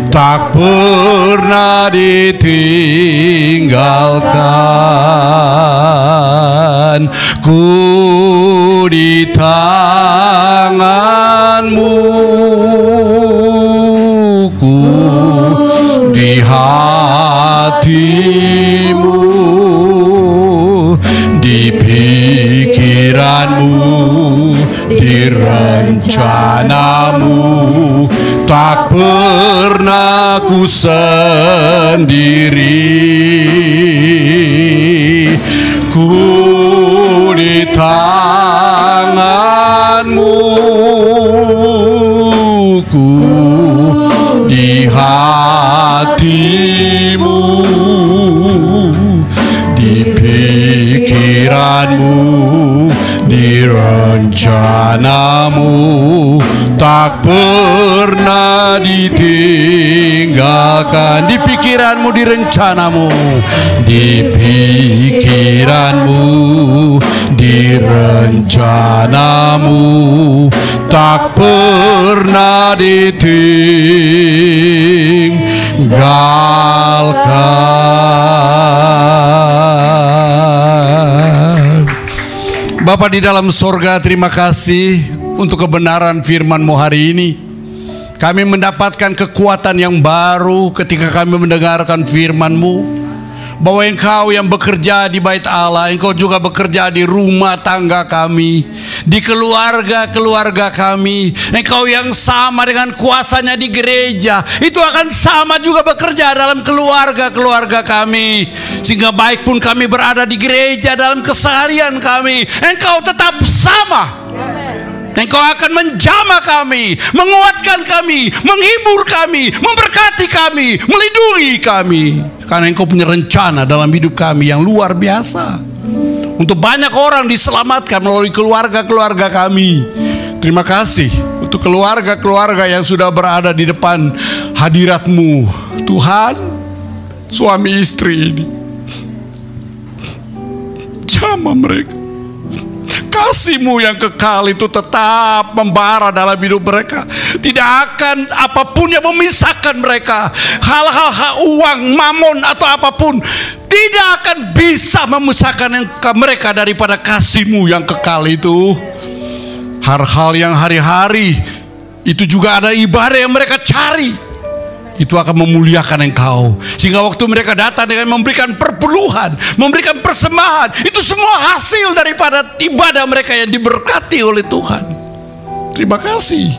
Tak pernah ditinggalkan. Ku di tanganmu, ku di hatimu, di pikiranmu, di rencanamu. Tak pernah ku sendiri, ku di tanganmu, ku di hatimu, di pikiranmu, di rencanamu. Tak pernah ditinggalkan. Di pikiranmu, di rencanamu, di pikiranmu, di rencanamu. Tak pernah ditinggalkan. Bapa di dalam sorga, terima kasih untuk kebenaran firman-Mu hari ini. Kami mendapatkan kekuatan yang baru ketika kami mendengarkan firman-Mu, bahwa Engkau yang bekerja di bait Allah, Engkau juga bekerja di rumah tangga kami, di keluarga-keluarga kami. Engkau yang sama dengan kuasanya di gereja, itu akan sama juga bekerja dalam keluarga-keluarga kami. Sehingga baik pun kami berada di gereja, dalam keseharian kami, Engkau tetap sama. Engkau akan menjamah kami, menguatkan kami, menghibur kami, memberkati kami, melindungi kami. Karena Engkau punya rencana dalam hidup kami yang luar biasa. Untuk banyak orang diselamatkan melalui keluarga-keluarga kami. Terima kasih untuk keluarga-keluarga yang sudah berada di depan hadirat-Mu. Tuhan, suami istri ini, jamah mereka. Kasih-Mu yang kekal itu tetap membara dalam hidup mereka. Tidak akan apapun yang memisahkan mereka. Hal-hal uang, mamon atau apapun tidak akan bisa memisahkan mereka daripada kasih-Mu yang kekal itu. Hal-hal yang hari-hari itu juga ada ibadah yang mereka cari. Itu akan memuliakan Engkau. Sehingga waktu mereka datang dengan memberikan perpuluhan, memberikan persembahan, itu semua hasil daripada ibadah mereka yang diberkati oleh Tuhan. Terima kasih.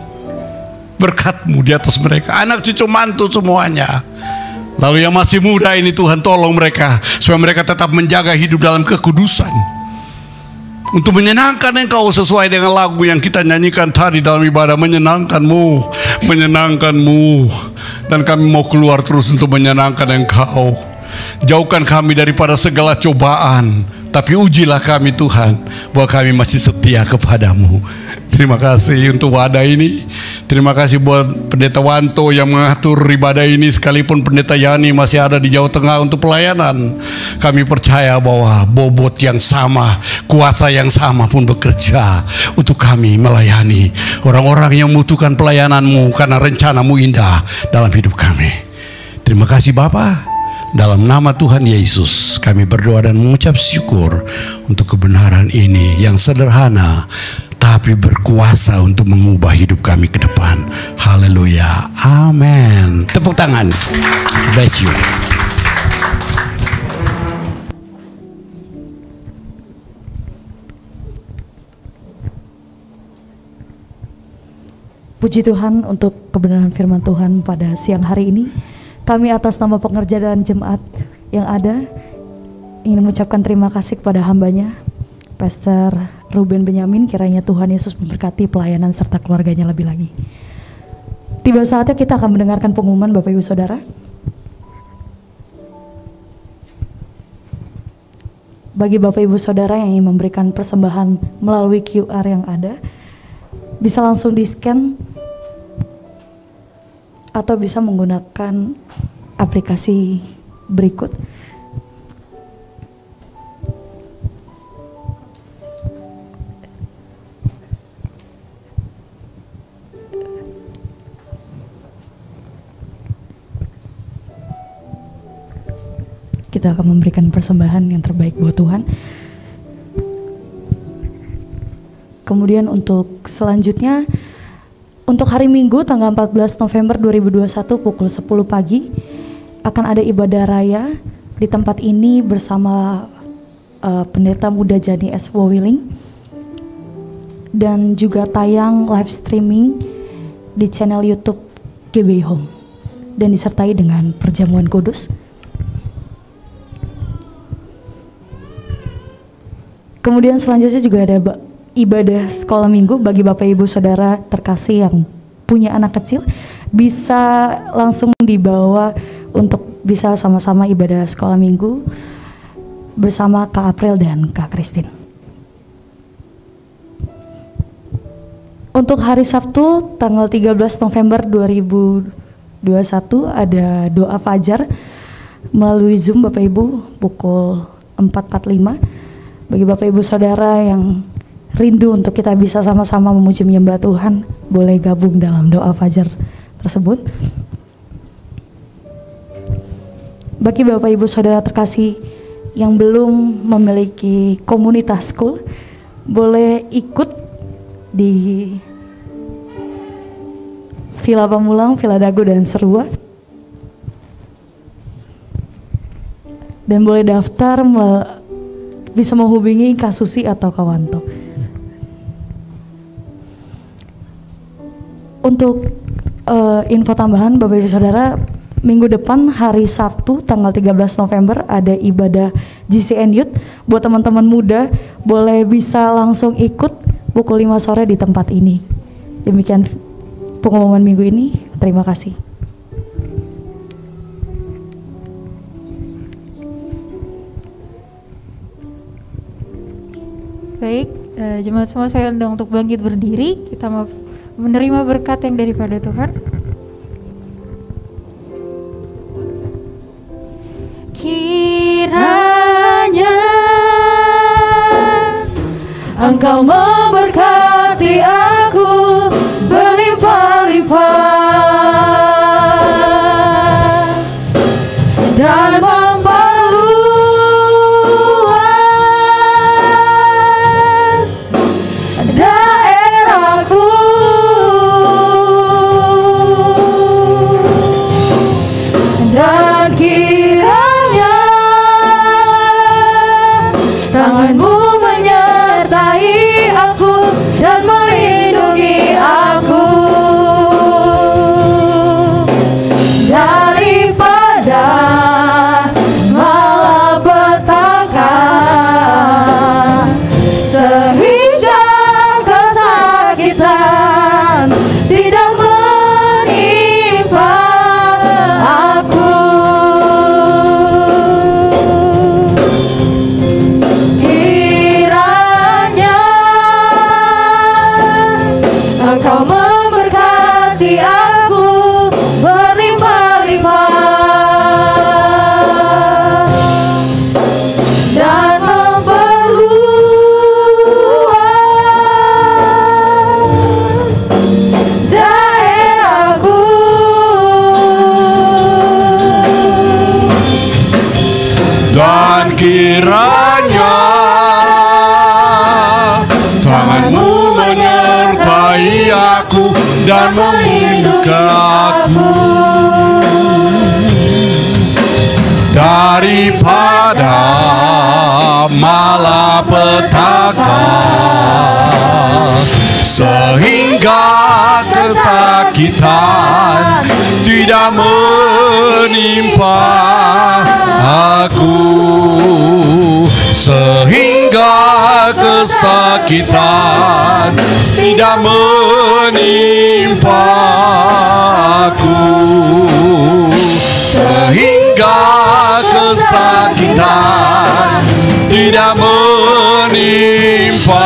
Berkat-Mu di atas mereka, anak cucu mantu semuanya. Lalu yang masih muda ini Tuhan tolong mereka, supaya mereka tetap menjaga hidup dalam kekudusan, untuk menyenangkan Engkau sesuai dengan lagu yang kita nyanyikan tadi dalam ibadah. Menyenangkan-Mu, menyenangkan-Mu. Dan kami mau keluar terus untuk menyenangkan Engkau. Jauhkan kami daripada segala cobaan, tapi ujilah kami Tuhan, bahwa kami masih setia kepadamu. Terima kasih untuk wadah ini. Terima kasih buat Pendeta Wanto yang mengatur ibadah ini. Sekalipun Pendeta Yani masih ada di Jawa Tengah untuk pelayanan, kami percaya bahwa bobot yang sama, kuasa yang sama pun bekerja untuk kami melayani orang-orang yang membutuhkan pelayanan-Mu, karena rencana-Mu indah dalam hidup kami. Terima kasih Bapa. Dalam nama Tuhan Yesus kami berdoa dan mengucap syukur untuk kebenaran ini yang sederhana tapi berkuasa untuk mengubah hidup kami ke depan. Haleluya, amin. Tepuk tangan. Bless you. Puji Tuhan untuk kebenaran firman Tuhan pada siang hari ini. Kami atas nama pengerja dan jemaat yang ada ingin mengucapkan terima kasih kepada hambanya, Pastor Ruben Benyamin. Kiranya Tuhan Yesus memberkati pelayanan serta keluarganya lebih lagi. Tiba saatnya kita akan mendengarkan pengumuman Bapak Ibu Saudara. Bagi Bapak Ibu Saudara yang ingin memberikan persembahan melalui QR yang ada, bisa langsung di-scan atau bisa menggunakan aplikasi berikut. Kita akan memberikan persembahan yang terbaik buat Tuhan. Kemudian untuk selanjutnya, untuk hari Minggu tanggal 14 November 2021 pukul 10 pagi akan ada ibadah raya di tempat ini bersama Pendeta Muda Jani S. Wawiling, dan juga tayang live streaming di channel YouTube GB Home dan disertai dengan perjamuan kudus. Kemudian selanjutnya juga ada ibadah sekolah minggu bagi Bapak Ibu Saudara terkasih yang punya anak kecil, bisa langsung dibawa untuk bisa sama-sama ibadah sekolah minggu bersama Kak April dan Kak Christine. Untuk hari Sabtu tanggal 13 November 2021 ada doa fajar melalui Zoom Bapak Ibu pukul 4.45. Bagi Bapak Ibu Saudara yang rindu untuk kita bisa sama-sama memuji menyembah Tuhan, boleh gabung dalam doa fajar tersebut. Bagi Bapak Ibu Saudara terkasih yang belum memiliki komunitas school, boleh ikut di Villa Pamulang, Villa Dago, dan Serua. Dan boleh daftar bisa menghubungi Kak Susi atau Kak Wanto. Untuk info tambahan Bapak Ibu Saudara, minggu depan hari Sabtu tanggal 13 November ada ibadah GCN Youth. Buat teman-teman muda boleh bisa langsung ikut pukul 5 sore di tempat ini. Demikian pengumuman minggu ini. Terima kasih. Baik, jemaat semua saya undang untuk bangkit berdiri. Kita mau menerima berkat yang daripada Tuhan. Kiranya Engkau memberkati aku berlimpah-limpah dan memperluas daerahku, dan kiranya tanganmu menyertai aku dan melindungi aku daripada malapetaka, sehingga kesakitan tidak menimpa aku. Kiranya Engkau memberkati aku berlimpah-limpah dan memperluas daerahku, Dan kiranya tanganmu menyertai aku dan melindungi aku daripada malapetaka, sehingga kesakitan tidak menimpa aku, sehingga kesakitan tidak menimpa aku, sehingga kesakitan tidak menimpa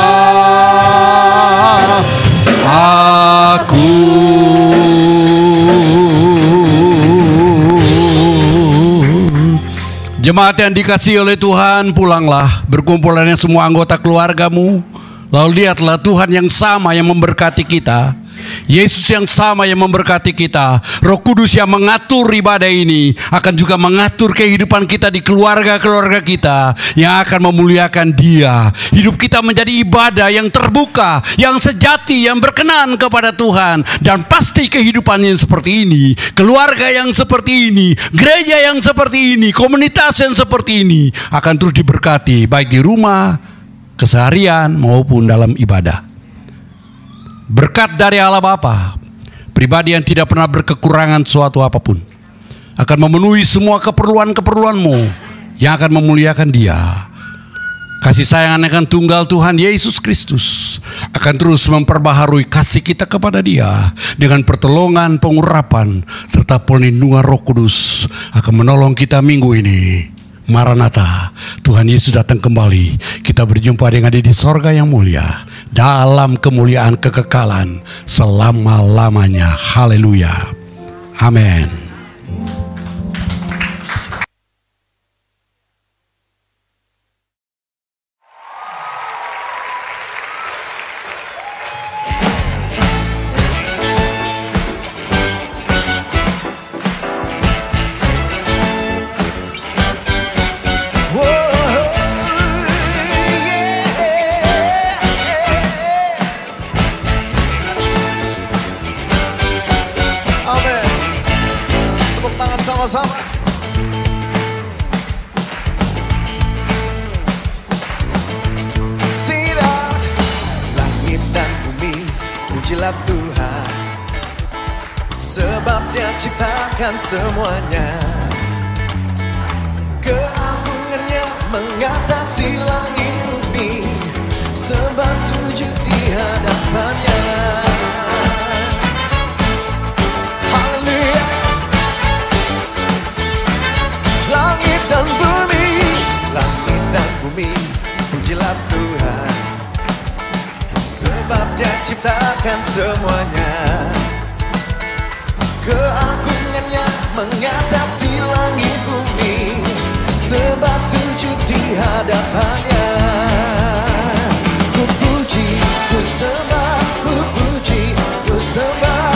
aku. Jemaat yang dikasihi oleh Tuhan, pulanglah, berkumpulannya semua anggota keluargamu. Lalu lihatlah Tuhan yang sama yang memberkati kita, Yesus yang sama yang memberkati kita, Roh Kudus yang mengatur ibadah ini akan juga mengatur kehidupan kita di keluarga-keluarga kita yang akan memuliakan Dia. Hidup kita menjadi ibadah yang terbuka, yang sejati, yang berkenan kepada Tuhan. Dan pasti kehidupan yang seperti ini, keluarga yang seperti ini, gereja yang seperti ini, komunitas yang seperti ini akan terus diberkati, baik di rumah, keseharian maupun dalam ibadah. Berkat dari Allah Bapa, pribadi yang tidak pernah berkekurangan suatu apapun, akan memenuhi semua keperluan-keperluanmu yang akan memuliakan Dia. Kasih sayang akan tunggal Tuhan Yesus Kristus akan terus memperbaharui kasih kita kepada Dia dengan pertolongan, pengurapan, serta perlindungan Roh Kudus akan menolong kita minggu ini. Maranatha, Tuhan Yesus datang kembali. Kita berjumpa dengan Dia di sorga yang mulia, dalam kemuliaan kekekalan selama-lamanya. Haleluya. Amin. Pujilah Tuhan, sebab Dia ciptakan semuanya. Keagungannya mengatasi langit bumi, sembah sujud di hadapannya. Haleluya. Langit dan bumi, langit dan bumi, pujilah Tuhan, sebab Dia ciptakan semuanya. Keagungannya mengatasi langit bumi, sembah sujud di hadapannya. Ku puji, ku sembah, ku puji, ku sembah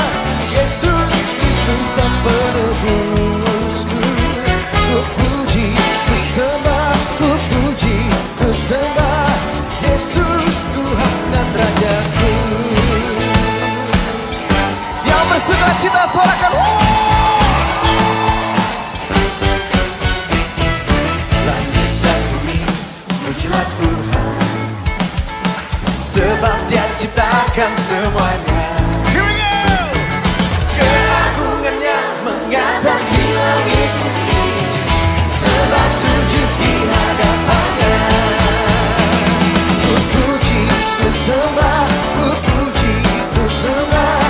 Yesus Kristus Sang Penebusku. Ku puji, ku sembah, ku puji, ku sembah Yesus Tuhan dan Rajaku. Yang bersuka cita suarakan langit dan bumi, pujilah Tuhan, sebab Dia ciptakan semuanya. Keagungannya mengatasi langit bumi, sembah sujud di hadapannya. Ku puji, ku sembah, ku puji, ku sembah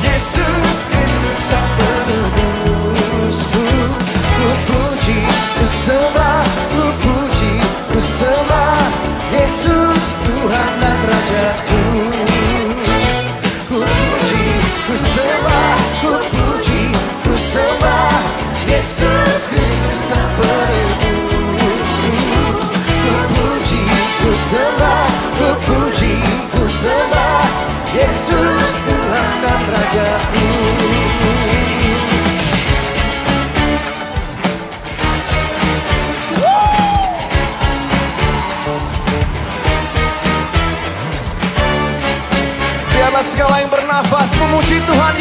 Yesus Kristus Sang Penebusku. Ku puji, ku sembah, ku puji, ku sembah Yesus Tuhan dan Rajaku. Ku puji, ku sembah, ku puji, ku sembah Yesus Kristus Sang Penebusku. Ku puji, ku sembah, ku puji, ku sembah Yesus Tuhan dan Rajaku. Biarlah segala yang bernafas memuji Tuhan